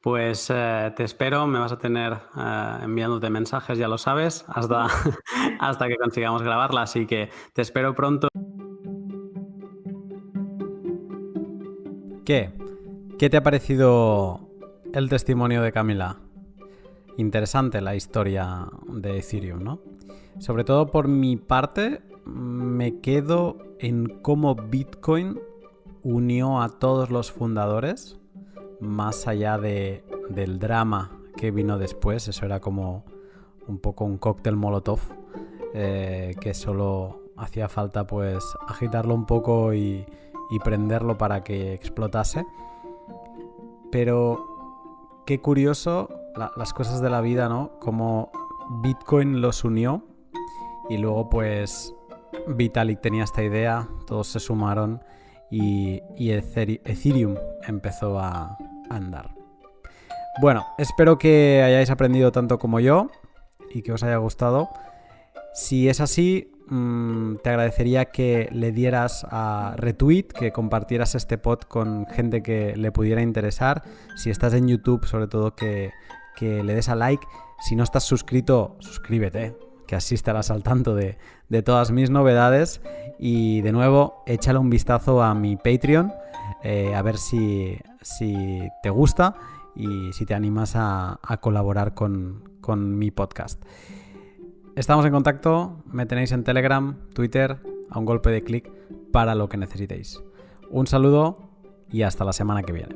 Pues te espero, me vas a tener enviándote mensajes, ya lo sabes, hasta que consigamos grabarla, así que te espero pronto. ¿Qué te ha parecido el testimonio de Camila? Interesante la historia de Ethereum, ¿no? Sobre todo por mi parte, me quedo en cómo Bitcoin unió a todos los fundadores, más allá del drama que vino después. Eso era como un poco un cóctel molotov, que solo hacía falta pues agitarlo un poco y prenderlo para que explotase. Pero qué curioso las cosas de la vida, ¿no? Como Bitcoin los unió y luego pues Vitalik tenía esta idea, todos se sumaron y Ethereum empezó a andar. Bueno, espero que hayáis aprendido tanto como yo y que os haya gustado. Si es así, te agradecería que le dieras a retweet, que compartieras este pod con gente que le pudiera interesar. Si estás en YouTube, sobre todo que le des a like. Si no estás suscrito, suscríbete, que así estarás al tanto de todas mis novedades. Y de nuevo, échale un vistazo a mi Patreon, a ver si te gusta y si te animas a colaborar con mi podcast. Estamos en contacto, me tenéis en Telegram, Twitter, a un golpe de clic para lo que necesitéis. Un saludo y hasta la semana que viene.